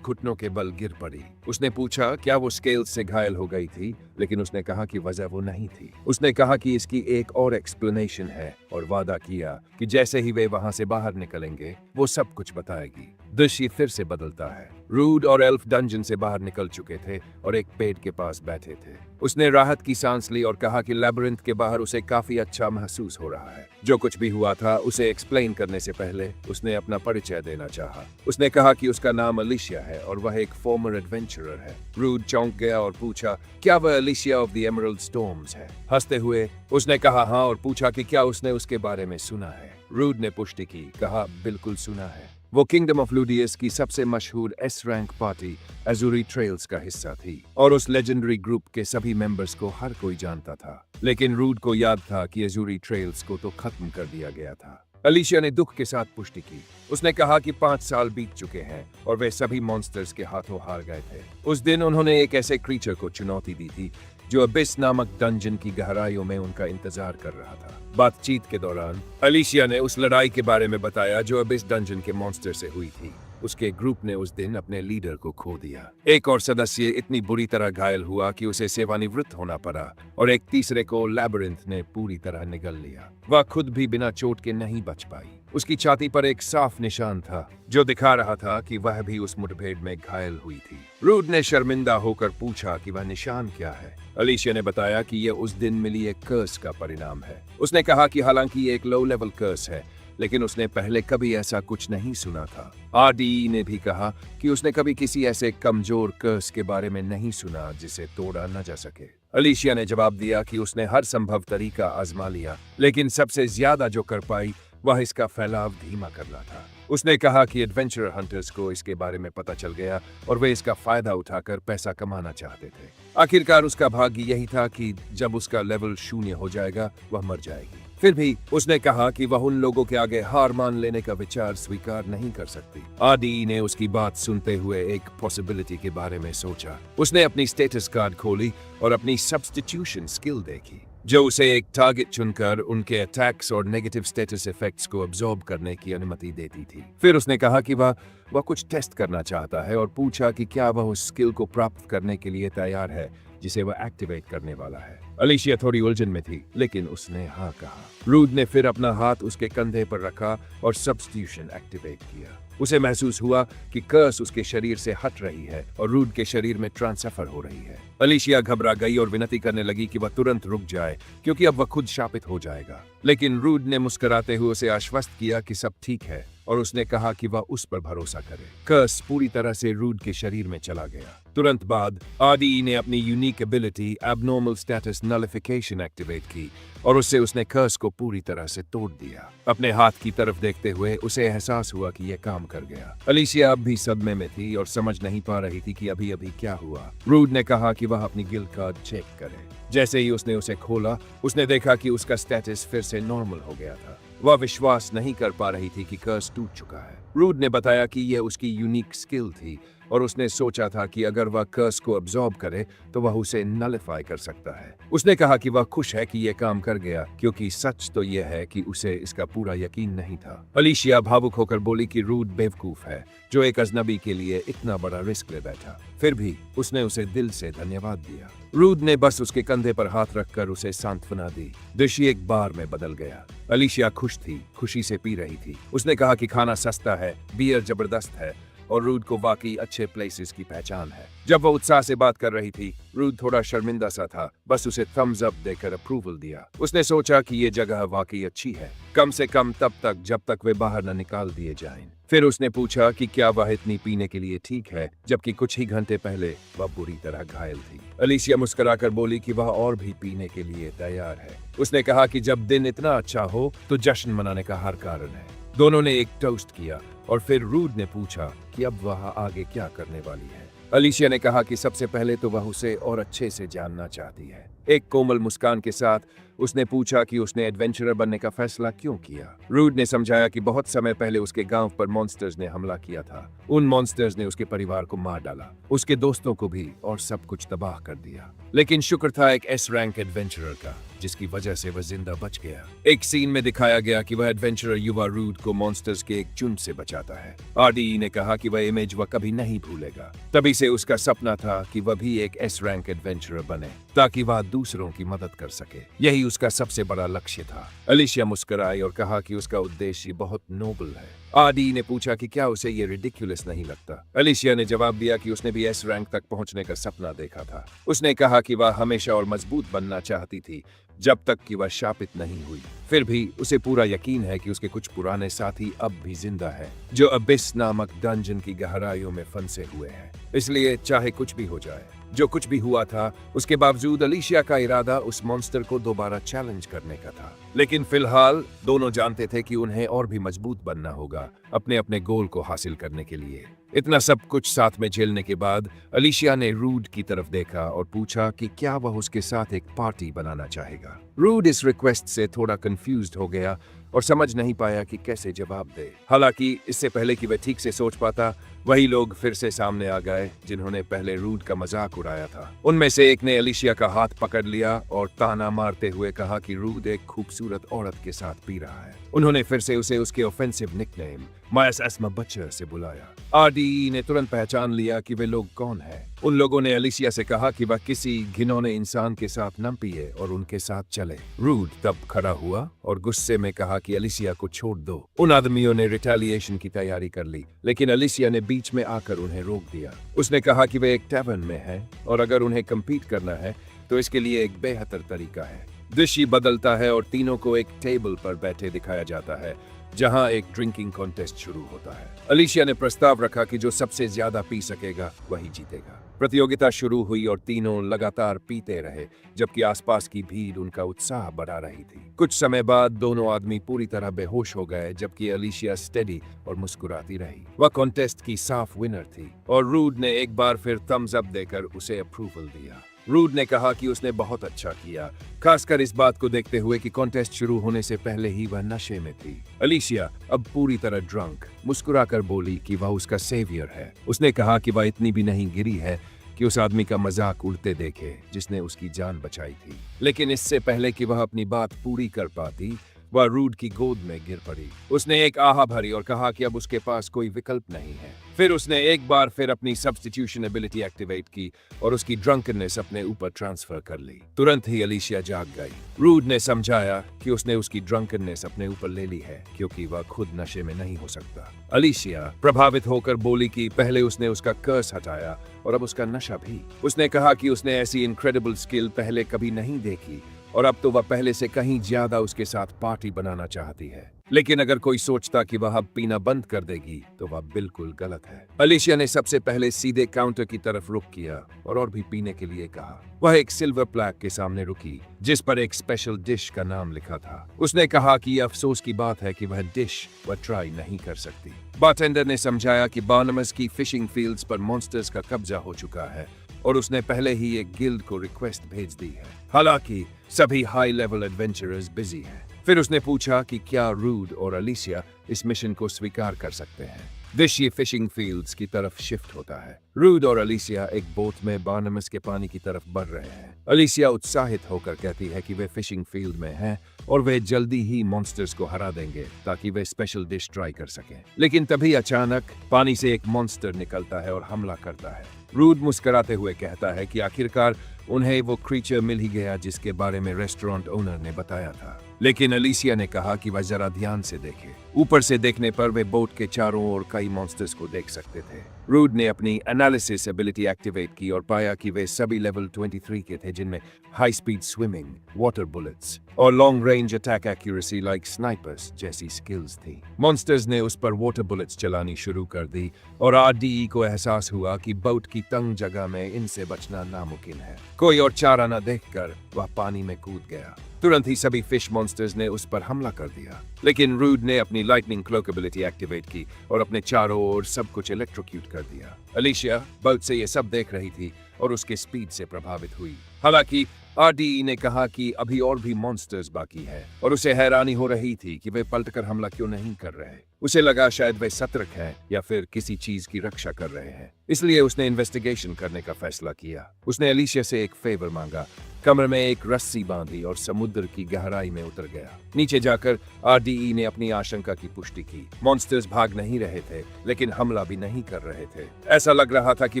घुटनों के बल गिर पड़ी। उसने पूछा क्या वो स्केल्स से घायल हो गई थी, लेकिन उसने कहा कि वजह वो नहीं थी। उसने कहा कि इसकी एक और एक्सप्लेनेशन है और वादा किया कि जैसे ही वे वहां से बाहर निकलेंगे वो सब कुछ बताएगी। दृश्य फिर से बदलता है। रूड और एल्फ डंजन से बाहर निकल चुके थे और एक पेड़ के पास बैठे थे। उसने राहत की सांस ली और कहा कि लैबिरिंथ के बाहर उसे काफी अच्छा महसूस हो रहा है। जो कुछ भी हुआ था उसे एक्सप्लेन करने से पहले उसने अपना परिचय देना चाहा। उसने कहा कि उसका नाम अलिशिया है और वह एक फॉर्मर एडवेंचरर है। रूड चौंक गया और पूछा क्या वह अलिशिया ऑफ द एमरल्ड स्टॉर्म्स है। हंसते हुए उसने कहा हाँ, और पूछा कि क्या उसने उसके बारे में सुना है। रूड ने पुष्टि की, कहा बिल्कुल सुना है। वो किंगडम ऑफ लूडियस की सबसे मशहूर एस रैंक पार्टी एजुरी ट्रेल्स का हिस्सा थी और उस लेजेंडरी ग्रुप के सभी मेंबर्स को हर कोई जानता था। लेकिन रूड को याद था कि एजुरी ट्रेल्स को तो खत्म कर दिया गया था। अलिशिया ने दुख के साथ पुष्टि की। उसने कहा कि 5 साल बीत चुके हैं और वे सभी मॉन्स्टर्स के हाथों हार गए थे। उस दिन उन्होंने एक ऐसे क्रीचर को चुनौती दी थी जो अबिस नामक डंजन की गहराइयों में उनका इंतजार कर रहा था। बातचीत के दौरान अलिशिया ने उस लड़ाई के बारे में बताया जो अबिस डंजन के मॉन्स्टर से हुई थी। उसके ग्रुप ने उस दिन अपने लीडर को खो दिया। एक और सदस्य इतनी बुरी तरह घायल हुआ कि उसे सेवानिवृत्त होना पड़ा और एक तीसरे को लैबिरिंथ ने पूरी तरह निगल लिया। वह खुद भी बिना चोट के नहीं बच पाई। उसकी छाती पर एक साफ निशान था जो दिखा रहा था कि वह भी उस मुठभेड़ में घायल हुई थी। रूड ने शर्मिंदा होकर पूछा कि वह निशान क्या है। अलिशिया ने बताया कि यह उस दिन मिली एक कर्स का परिणाम है। उसने कहा कि हालांकि ये एक लो लेवल कर्स है, लेकिन उसने पहले कभी ऐसा कुछ नहीं सुना था। आरडीई ने भी कहा कि उसने कभी किसी ऐसे कमजोर कर्स के बारे में नहीं सुना जिसे तोड़ा न जा सके। अलिशिया ने जवाब दिया कि उसने हर संभव तरीका आजमा लिया, लेकिन सबसे ज्यादा जो कर पाई वह इसका फैलाव धीमा करना था। उसने कहा कि एडवेंचरर हंटर्स को इसके बारे में पता चल गया और वे इसका फायदा उठाकर पैसा कमाना चाहते थे। आखिरकार उसका भाग्य यही था कि जब उसका लेवल 0 हो जाएगा वह मर जाएगी। फिर भी उसने कहा कि वह उन लोगों के आगे हार मान लेने का विचार स्वीकार नहीं कर सकती। आरडीई ने उसकी बात सुनते हुए एक पॉसिबिलिटी के बारे में सोचा। उसने अपनी स्टेटस कार्ड खोली और अपनी सब्स्टिट्यूशन स्किल देखी, जो उसे एक टारगेट चुनकर उनके अटैक्स और नेगेटिव स्टेटस इफेक्ट्स को अब्सॉर्ब करने की अनुमति देती थी। फिर उसने कहा कि वह कुछ टेस्ट करना चाहता है और पूछा कि क्या वह उस स्किल को प्राप्त करने के लिए तैयार है जिसे वह एक्टिवेट करने वाला है। अलिशिया थोड़ी उलझन में थी, लेकिन उसने हाँ कहा। रूड ने फिर अपना हाथ उसके कंधे पर रखा और सब्स्टिट्यूशन एक्टिवेट किया। उसे महसूस हुआ कि कर्स उसके शरीर से हट रही है और रूड के शरीर में ट्रांसफर हो रही है। अलिशिया घबरा गई और विनती करने लगी कि वह तुरंत रुक जाए क्योंकि अब वह खुद शापित हो जाएगा। लेकिन रूड ने मुस्कुराते हुए उसे आश्वस्त किया कि सब ठीक है और उसने कहा कि वह उस पर भरोसा करे। कर्स पूरी तरह से रूड के शरीर में चला गया। तुरंत बाद आरडीई ने अपनी unique ability abnormal status नलिफिकेशन activate की और उससे उसने कर्स को पूरी तरह से तोड़ दिया। अपने हाथ की तरफ देखते हुए उसे एहसास हुआ कि यह काम कर गया। अलीशिया अब भी सदमे में थी और समझ नहीं पा रही थी कि अभी अभी क्या हुआ। रूड ने कहा कि वह अपनी गिल्ड कार्ड चेक करे। जैसे ही उसने उसे खोला, उसने देखा कि उसका स्टेटस फिर से नॉर्मल हो गया था। वह विश्वास नहीं कर पा रही थी कि कर्स टूट चुका है। रूड ने बताया कि यह उसकी यूनिक स्किल थी और उसने सोचा था कि अगर वह कर्स को अब्सॉर्ब करे तो वह उसे नलिफाई कर सकता है। उसने कहा कि वह खुश है कि यह काम कर गया, क्योंकि सच तो यह है कि उसे इसका पूरा यकीन नहीं था। अलीशिया भावुक होकर बोली कि रूड बेवकूफ है जो एक अजनबी के लिए इतना बड़ा रिस्क ले बैठा। फिर भी उसने उसे दिल से धन्यवाद दिया। रूड ने बस उसके कंधे पर हाथ रखकर उसे सांत्वना दी। दृश्य एक बार में बदल गया। अलीशिया खुश थी, खुशी से पी रही थी। उसने कहा कि खाना सस्ता है, बियर जबरदस्त है और रूड को वाकई अच्छे प्लेसेस की पहचान है। जब वह उत्साह से बात कर रही थी, रूड थोड़ा शर्मिंदा सा था, बस उसे थम्स अप देकर अप्रूवल दिया। उसने सोचा कि ये जगह वाकई अच्छी है, कम से कम तब तक जब तक वे बाहर न निकाल दिए जाएं। फिर उसने पूछा कि क्या वह इतनी पीने के लिए ठीक है, जबकि कुछ ही घंटे पहले वह बुरी तरह घायल थी। अलीशिया मुस्कुराकर बोली कि वह और भी पीने के लिए तैयार है। उसने कहा कि जब दिन इतना अच्छा हो तो जश्न मनाने का हर कारण है। दोनों ने एक टोस्ट किया और फिर रूड ने पूछा कि अब वह आगे क्या करने वाली है। अलीशिया ने कहा कि सबसे पहले तो वह उसे और अच्छे से जानना चाहती है। एक कोमल मुस्कान के साथ उसने पूछा कि उसने एडवेंचरर बनने का फैसला क्यों किया। रूड ने समझाया कि बहुत समय पहले उसके गांव पर मॉन्स्टर्स ने हमला किया था। उन मॉन्स्टर्स ने उसके परिवार को मार डाला, उसके दोस्तों को भी, और सब कुछ तबाह कर दिया। लेकिन शुक्र था एक एस रैंक एडवेंचरर का, जिसकी वजह से वह जिंदा बच गया। एक सीन में दिखाया गया कि वह एडवेंचरर युवा रूड को मॉन्स्टर्स के एक झुंड से बचाता है। आरडीई ने कहा कि वह इमेज वह कभी नहीं भूलेगा। तभी से उसका सपना था कि वह भी एक एस रैंक एडवेंचरर बने, ताकि वह दूसरों की मदद कर सके। यही उसका सबसे बड़ा लक्ष्य था। अलीशिया मुस्कुराई और कहा कि उसका उद्देश्य बहुत नोबल है। आरडीई ने पूछा कि क्या उसे ये रिडिकुलस नहीं लगता। अलीशिया ने जवाब दिया कि उसने भी एस रैंक तक पहुंचने का सपना देखा था। उसने कहा कि वह हमेशा और मजबूत बनना चाहती थी, जब तक कि वह शापित नहीं हुई। फिर भी उसे पूरा यकीन है कि उसके कुछ पुराने साथी अब भी जिंदा हैं, जो अबिस नामक डंजन की गहराइयों में फंसे हुए हैं। इसलिए चाहे कुछ भी हो जाए, जो कुछ भी हुआ था, उसके बावजूद अलीशिया का इरादा उस मॉन्स्टर को दोबारा चैलेंज करने का था। लेकिन फिलहाल दोनों जानते थे कि उन्हें और भी मजबूत बनना होगा अपने अपने गोल को हासिल करने के लिए। इतना सब कुछ साथ में झेलने के बाद अलीशिया ने रूड की तरफ देखा और पूछा कि क्या वह उसके साथ एक पार्टी बनाना चाहेगा। रूड इस रिक्वेस्ट से थोड़ा कंफ्यूज्ड हो गया और समझ नहीं पाया कि कैसे जवाब दे। हालांकि इससे पहले कि वह ठीक से सोच पाता, वही लोग फिर से सामने आ गए जिन्होंने पहले रूड का मजाक उड़ाया था। उनमें से एक ने अलीशिया का हाथ पकड़ लिया और ताना मारते हुए कहा कि रूड एक खूबसूरत औरत के साथ पी रहा है। उन्होंने फिर से उसे उसके ऑफेंसिव निकनेम मायस एस्मा बच्चर से बुलाया। आरडीई ने तुरंत पहचान लिया कि वे लोग कौन हैं। उन लोगों ने अलीशिया से कहा कि वह किसी घिनौने इंसान के साथ न पिए और उनके साथ चले। रूड तब खड़ा हुआ और गुस्से में कहा कि अलीशिया को छोड़ दो। उन आदमियों ने रिटेलिएशन की तैयारी कर ली, लेकिन अलीशिया ने बीच में आकर उन्हें रोक दिया। उसने कहा कि वे एक टैवर्न में हैं और अगर उन्हें कम्पीट करना है तो इसके लिए एक बेहतर तरीका है। दृश्य बदलता है और तीनों को एक टेबल पर बैठे दिखाया जाता है, जहां एक ड्रिंकिंग कॉन्टेस्ट शुरू होता है। अलीशिया ने प्रस्ताव रखा कि जो सबसे ज्यादा पी सकेगा वही जीतेगा। प्रतियोगिता शुरू हुई और तीनों लगातार पीते रहे, जबकि आसपास की भीड़ उनका उत्साह बढ़ा रही थी। कुछ समय बाद दोनों आदमी पूरी तरह बेहोश हो गए, जबकि अलीशिया स्टेडी और मुस्कुराती रही। वह कॉन्टेस्ट की साफ विनर थी और रूड ने एक बार फिर थम्स अप देकर उसे अप्रूवल दिया। रूड ने कहा कि उसने बहुत अच्छा किया, खासकर इस बात को देखते हुए कि कॉन्टेस्ट शुरू होने से पहले ही वह नशे में थी। अलीशिया अब पूरी तरह ड्रंक मुस्कुराकर बोली कि वह उसका सेवियर है। उसने कहा कि वह इतनी भी नहीं गिरी है कि उस आदमी का मजाक उड़ते देखे जिसने उसकी जान बचाई थी। लेकिन इससे पहले कि वह अपनी बात पूरी कर पाती, वह रूड की गोद में गिर पड़ी। उसने एक आह भरी और कहा कि अब उसके पास कोई विकल्प नहीं है। फिर उसने एक बार फिर अपनी सब्स्टिट्यूशन एबिलिटी एक्टिवेट की और उसकी ड्रंकनेस अपने ऊपर ट्रांसफर कर ली। तुरंत ही अलीशिया जाग गई। रूड ने समझाया कि उसने उसकी ड्रंकनेस अपने ऊपर ले ली है, क्योंकि वह खुद नशे में नहीं हो सकता। अलीशिया प्रभावित होकर बोली कि पहले उसने उसका कर्स हटाया और अब उसका नशा भी। उसने कहा कि उसने ऐसी इनक्रेडिबल स्किल पहले कभी नहीं देखी और अब तो वह पहले से कहीं ज्यादा उसके साथ पार्टी बनाना चाहती है। लेकिन अगर कोई सोचता कि वह अब पीना बंद कर देगी तो वह बिल्कुल गलत है। अलिशिया ने सबसे पहले सीधे काउंटर की तरफ रुख किया और भी पीने के लिए कहा। वह एक सिल्वर प्लेट के सामने रुकी जिस पर एक स्पेशल डिश का नाम लिखा था। उसने कहा कि यह अफसोस की बात है कि वह डिश वह ट्राई नहीं कर सकती। बारटेंडर ने समझाया कि बार्नमस की फिशिंग फील्ड्स पर मॉन्स्टर्स का कब्जा हो चुका है और उसने पहले ही एक गिल्ड को रिक्वेस्ट भेज दी है। हालांकि सभी हाई लेवल एडवेंचरर्स बिजी हैं। फिर उसने पूछा कि क्या रूड और अलिशिया इस मिशन को स्वीकार कर सकते हैं। दिश ये फिशिंग फील्ड्स की तरफ शिफ्ट होता है। रूड और अलिशिया एक बोट में बार्नमस के पानी की तरफ बढ़ रहे हैं। अलिशिया उत्साहित होकर कहती है कि वे फिशिंग फील्ड में हैं और वे जल्दी ही मॉन्स्टर्स को हरा देंगे ताकि वे स्पेशल डिश ट्राई कर सकें। लेकिन तभी अचानक पानी से एक मॉन्स्टर निकलता है और हमला करता है। रूड मुस्कुराते हुए कहता है कि आखिरकार उन्हें वो क्रीचर मिल ही गया जिसके बारे में रेस्टोरेंट ओनर ने बताया था। लेकिन अलिशिया ने कहा कि वह जरा ध्यान से देखे। ऊपर से देखने पर वे बोट के चारों ओर कई मॉन्स्टर्स को देख सकते थे। रूड ने अपनी एनालिसिस एबिलिटी एक्टिवेट की और पाया कि वे सभी लेवल 23 के थे, जिनमें high speed swimming, water bullets और long range attack accuracy like snipers जैसी स्किल्स थी। मॉन्स्टर्स ने उस पर वाटर बुलेट्स चलानी शुरू कर दी और आरडीई को एहसास हुआ कि बोट की तंग जगह में इनसे बचना नामुमकिन है। कोई और चारा न देखकर वह पानी में कूद गया। तुरंत ही सभी फिश मॉन्स्टर्स ने उस पर हमला कर दिया। लेकिन रूड ने अपनी लाइटनिंग क्लोक एबिलिटी एक्टिवेट की और अपने चारों ओर सब कुछ इलेक्ट्रोक्यूट कर दिया। अलिशिया बोट से ये सब देख रही थी और उसके स्पीड से प्रभावित हुई। हालांकि आरडीई ने कहा कि अभी और भी मॉन्स्टर्स बाकी है और उसे हैरानी हो रही थी कि वे पलटकर हमला क्यों नहीं कर रहे। उसे लगा शायद वे सतर्क हैं या फिर किसी चीज की रक्षा कर रहे हैं। इसलिए उसने इन्वेस्टिगेशन करने का फैसला किया। उसने अलिशिया से एक फेवर मांगा, कमरे में एक रस्सी बांधी और समुद्र की गहराई में उतर गया। नीचे जाकर आरडीई ने अपनी आशंका की पुष्टि की। मॉन्स्टर्स भाग नहीं रहे थे लेकिन हमला भी नहीं कर रहे थे। ऐसा लग रहा था कि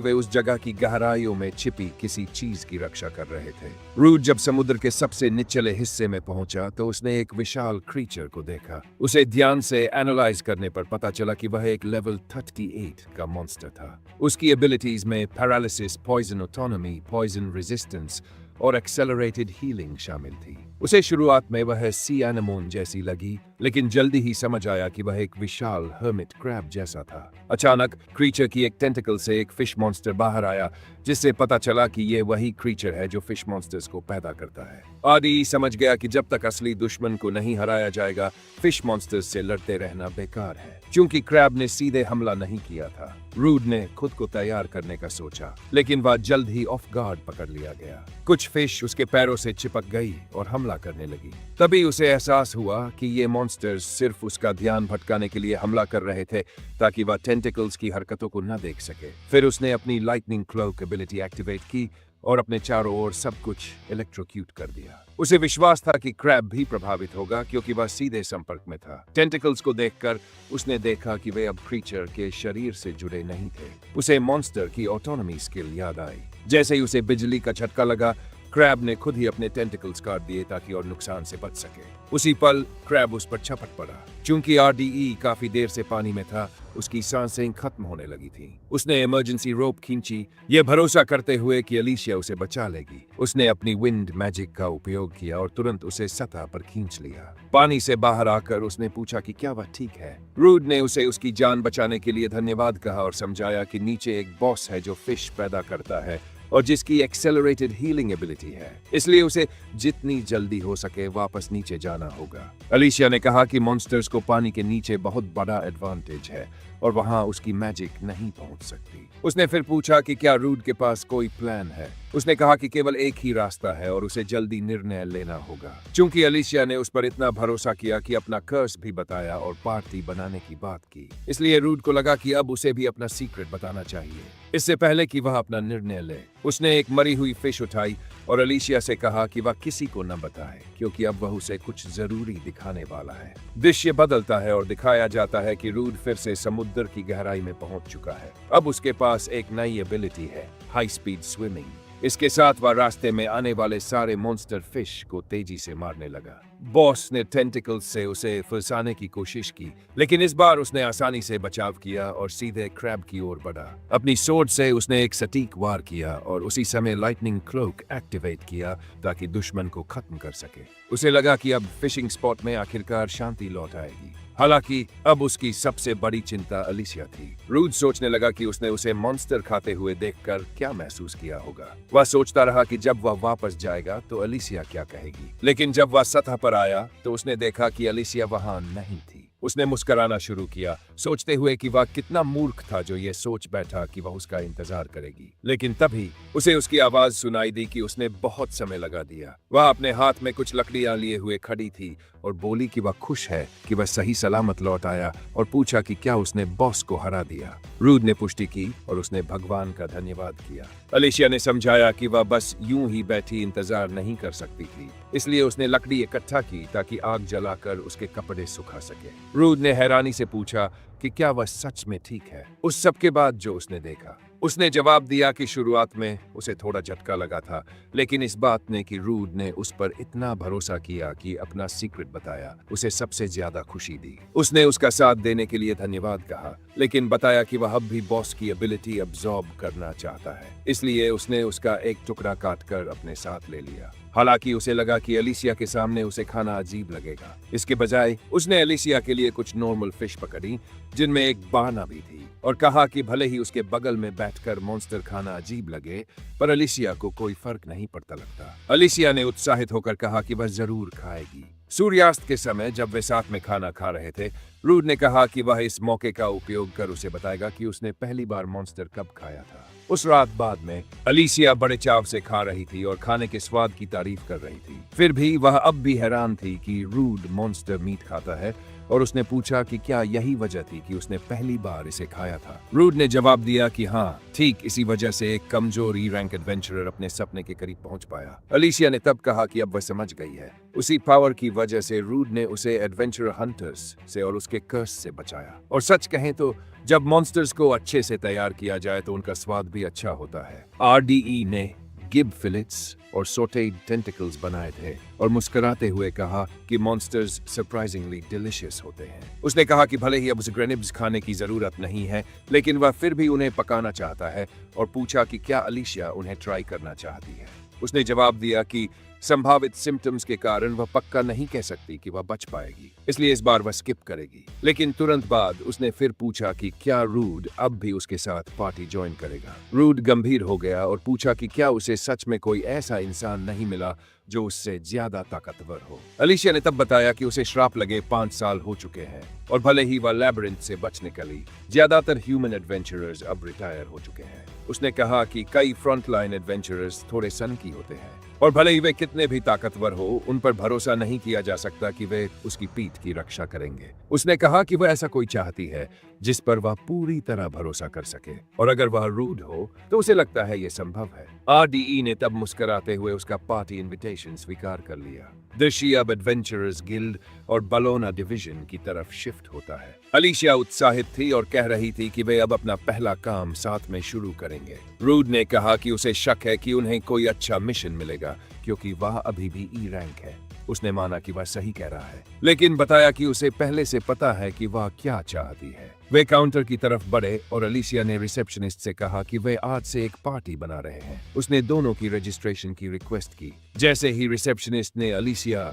वे उस जगह की गहराइयों में छिपी किसी चीज की रक्षा कर रहे थे। रूड जब समुद्र के सबसे निचले हिस्से में पहुंचा तो उसने एक विशाल क्रीचर को देखा। उसे ध्यान से एनालाइज करने पर पता चला कि वह एक लेवल 38 का मॉन्स्टर था। उसकी एबिलिटीज में paralysis, poison autonomy, poison resistance और एक्सेलरेटेड हीलिंग शामिल थी। उसे शुरुआत में वह सी एनेमोन जैसी लगी, लेकिन जल्दी ही समझ आया कि वह एक विशाल हर्मिट क्रैब जैसा था। अचानक क्रीचर की एक टेंटिकल से एक फिश मॉन्स्टर बाहर आया, जिससे पता चला कि ये वही क्रीचर है जो फिश मॉन्स्टर्स को पैदा करता है। आरडीई समझ गया कि जब तक असली दुश्मन को नहीं हराया जाएगा, फिश मॉन्स्टर्स से लड़ते रहना बेकार है। क्योंकि क्रैब ने सीधे हमला नहीं किया था, रूड ने खुद को तैयार करने का सोचा, लेकिन वह जल्द ही ऑफ गार्ड पकड़ लिया गया। कुछ फिश उसके पैरों से चिपक गई और हमला करने लगी। तभी उसे एहसास हुआ कि ये मॉन्स्टर्स सिर्फ उसका ध्यान भटकाने के लिए हमला कर रहे थे ताकि वह टेंटिकल्स की हरकतों को न देख सके। फिर उसने अपनी लाइटनिंग क्लोक एबिलिटी एक्टिवेट की और अपने चारों ओर सब कुछ इलेक्ट्रोक्यूट कर दिया। उसे विश्वास था कि क्रैब भी प्रभावित होगा क्योंकि वह सीधे संपर्क में था। टेंटिकल्स को देखकर उसने देखा कि वे अब क्रीचर के शरीर से जुड़े नहीं थे। उसे मॉन्स्टर की ऑटोनॉमी स्किल याद आई। जैसे ही उसे बिजली का झटका लगा, क्रैब ने खुद ही अपने टेंटिकल्स काट दिए ताकि और नुकसान से बच सके। उसी पल क्रैब उस पर झपट पड़ा। चूंकि आरडीई काफी देर से पानी में था, उसकी सांसें खत्म होने लगी थीं। उसने इमरजेंसी रोप खींची, ये भरोसा करते हुए कि अलिशिया उसे बचा लेगी। उसने अपनी विंड मैजिक का उपयोग किया और तुरंत उसे सतह पर खींच लिया। पानी से बाहर आकर उसने पूछा कि क्या वह ठीक है। रूड ने उसे उसकी जान बचाने के लिए धन्यवाद कहा और समझाया कि नीचे एक बॉस है जो फिश पैदा करता है और जिसकी एक्सेलरेटेड हीलिंग एबिलिटी है, इसलिए उसे जितनी जल्दी हो सके वापस नीचे जाना होगा। अलिशिया ने कहा कि मॉन्स्टर्स को पानी के नीचे बहुत बड़ा एडवांटेज है और वहां उसकी मैजिक नहीं पहुंच सकती। उसने फिर पूछा कि क्या रूड के पास कोई प्लान है। उसने कहा कि केवल एक ही रास्ता है और उसे जल्दी निर्णय लेना होगा। चूंकि अलिशिया ने उस पर इतना भरोसा किया कि अपना कर्स भी बताया और पार्टी बनाने की बात की, इसलिए रूड को लगा कि अब उसे भी अपना सीक्रेट बताना चाहिए, इससे पहले कि वह अपना निर्णय ले। उसने एक मरी हुई फिश उठाई और अलिशिया से कहा कि वह किसी को न बताए क्योंकि अब वह उसे कुछ जरूरी दिखाने वाला है। दृश्य बदलता है और दिखाया जाता है कि रूड फिर से समुद्र की गहराई में पहुंच चुका है। अब उसके पास एक नई एबिलिटी है, हाई स्पीड स्विमिंग। इसके साथ वह रास्ते में आने वाले सारे मॉन्स्टर फिश को तेजी से मारने लगा। बॉस ने टेंटिकल्स से उसे फंसाने की कोशिश की, लेकिन इस बार उसने आसानी से बचाव किया और सीधे क्रैब की ओर बढ़ा। अपनी सोर्ड से उसने एक सटीक वार किया और उसी समय लाइटनिंग क्लोक एक्टिवेट किया ताकि दुश्मन को खत्म कर सके। उसे लगा कि अब फिशिंग स्पॉट में आखिरकार शांति लौट आएगी। हालांकि अब उसकी सबसे बड़ी चिंता अलिसिया थी। रूड सोचने लगा कि उसने उसे मॉन्स्टर खाते हुए देखकर क्या महसूस किया होगा। वह सोचता रहा कि जब वह वापस जाएगा तो अलिसिया क्या कहेगी, लेकिन जब वह सतह पर आया तो उसने देखा कि अलिसिया वहां नहीं थी। उसने मुस्कुराना शुरू किया, सोचते हुए कि वह कितना मूर्ख था जो ये सोच बैठा कि वह उसका इंतजार करेगी। लेकिन तभी उसे उसकी आवाज सुनाई दी कि उसने बहुत समय लगा दिया। वह अपने हाथ में कुछ लकड़ियां लिए हुए खड़ी थी और बोली कि वह खुश है कि वह सही सलामत लौट आया, और पूछा कि क्या उसने बॉस को हरा दिया। रूड ने पुष्टि की और उसने भगवान का धन्यवाद किया। अलिसिया ने समझाया कि वह बस यूं ही बैठी इंतजार नहीं कर सकती थी, इसलिए उसने लकड़ी इकट्ठा की ताकि आग जलाकर उसके कपड़े सुखा सके। रूड ने हैरानी से पूछा कि क्या वह सच में ठीक है उस सब के बाद जो उसने देखा। उसने जवाब दिया कि शुरुआत में उसे थोड़ा झटका लगा था, लेकिन इस बात ने कि रूड ने उस पर इतना भरोसा किया कि अपना सीक्रेट बताया उसे सबसे ज्यादा खुशी दी। उसने उसका साथ देने के लिए धन्यवाद कहा, लेकिन बताया कि वह अब भी बॉस की एबिलिटी अब्सॉर्ब करना चाहता है, इसलिए उसने उसका एक टुकड़ा काटकर अपने साथ ले लिया। हालांकि उसे लगा कि अलिसिया के सामने उसे खाना अजीब लगेगा। इसके बजाय उसने अलिसिया के लिए कुछ नॉर्मल फिश पकड़ी जिनमें एक बाना भी थी, और कहा कि भले ही उसके बगल में बैठकर मॉन्स्टर खाना अजीब लगे, पर अलिसिया को कोई फर्क नहीं पड़ता लगता। अलिसिया ने उत्साहित होकर कहा कि वह जरूर खाएगी। सूर्यास्त के समय जब वे साथ में खाना खा रहे थे, रूड ने कहा कि वह इस मौके का उपयोग कर उसे बताएगा कि उसने पहली बार मॉन्स्टर कब खाया था। उस रात बाद में अलिसिया बड़े चाव से खा रही थी और खाने के स्वाद की तारीफ कर रही थी। फिर भी वह अब भी हैरान थी कि रूड मॉन्स्टर मीट खाता है, और उसने पूछा कि क्या यही वजह थी कि उसने पहली बार इसे खाया था। रूड ने जवाब दिया कि हाँ, ठीक इसी वजह से एक कमजोर ई रैंक एडवेंचरर अपने सपने के करीब पहुंच पाया। अलिसिया ने तब कहा कि अब वह समझ गई है। उसी पावर की वजह से रूड ने उसे एडवेंचरर हंटर्स से और उसके कर्स से बचाया। और सच कहें तो जब मॉन्स्टर्स को अच्छे से तैयार किया जाए तो उनका स्वाद भी अच्छा होता है। RDE ने गिब फिलेट्स और सोटेड टेंटिकल्स बनाए थे और मुस्कुराते हुए कहा कि मॉन्स्टर्स सरप्राइजिंगली डिलिशियस होते हैं। उसने कहा कि भले ही अब उसे ग्रेनिब्स खाने की जरूरत नहीं है, लेकिन वह फिर भी उन्हें पकाना चाहता है, और पूछा कि क्या अलिसिया उन्हें ट्राई करना चाहती है। उसने जवाब दिया कि संभावित सिम्टम्स के कारण वह पक्का नहीं कह सकती कि वह बच पाएगी, इसलिए इस बार वह स्किप करेगी। लेकिन तुरंत बाद उसने फिर पूछा कि क्या रूड अब भी उसके साथ पार्टी ज्वाइन करेगा। रूड गंभीर हो गया और पूछा कि क्या उसे सच में कोई ऐसा इंसान नहीं मिला जो उससे ज्यादा ताकतवर हो। अलिसिया ने तब बताया कि उसे श्राप लगे 5 साल हो चुके हैं, और भले ही वह लैबिरिंथ से बच निकली, ज्यादातर ह्यूमन एडवेंचरर्स अब रिटायर हो चुके हैं। उसने कहा कि कई फ्रंटलाइन एडवेंचरर्स थोड़े सनकी होते हैं, और भले ही वे कितने भी ताकतवर हो, उन पर भरोसा नहीं किया जा सकता कि वे उसकी पीठ की रक्षा करेंगे। उसने कहा कि वह ऐसा कोई चाहती है जिस पर वह पूरी तरह भरोसा कर सके, और अगर वह रूड हो तो उसे लगता है ये संभव है। RDE ने तब मुस्कुराते हुए उसका पार्टी इनविटेशन स्वीकार कर लिया। दृश्य अब एडवेंचरर्स गिल्ड और बलोना डिवीजन की तरफ शिफ्ट होता है। अलिसिया उत्साहित थी और कह रही थी कि वे अब अपना पहला काम साथ में शुरू करेंगे। रूड ने कहा कि उसे शक है कि उन्हें कोई अच्छा मिशन मिलेगा क्योंकि वह अभी भी E रैंक है। उसने माना कि वह सही कह रहा है, लेकिन बताया कि उसे पहले से पता है कि वह क्या चाहती है। वे काउंटर की तरफ बढ़े और अलिसिया ने रिसेप्शनिस्ट से कहा कि वे आज से एक पार्टी बना रहे हैं। उसने दोनों की रजिस्ट्रेशन की रिक्वेस्ट की। जैसे ही रिसेप्शनिस्ट ने अलिसिया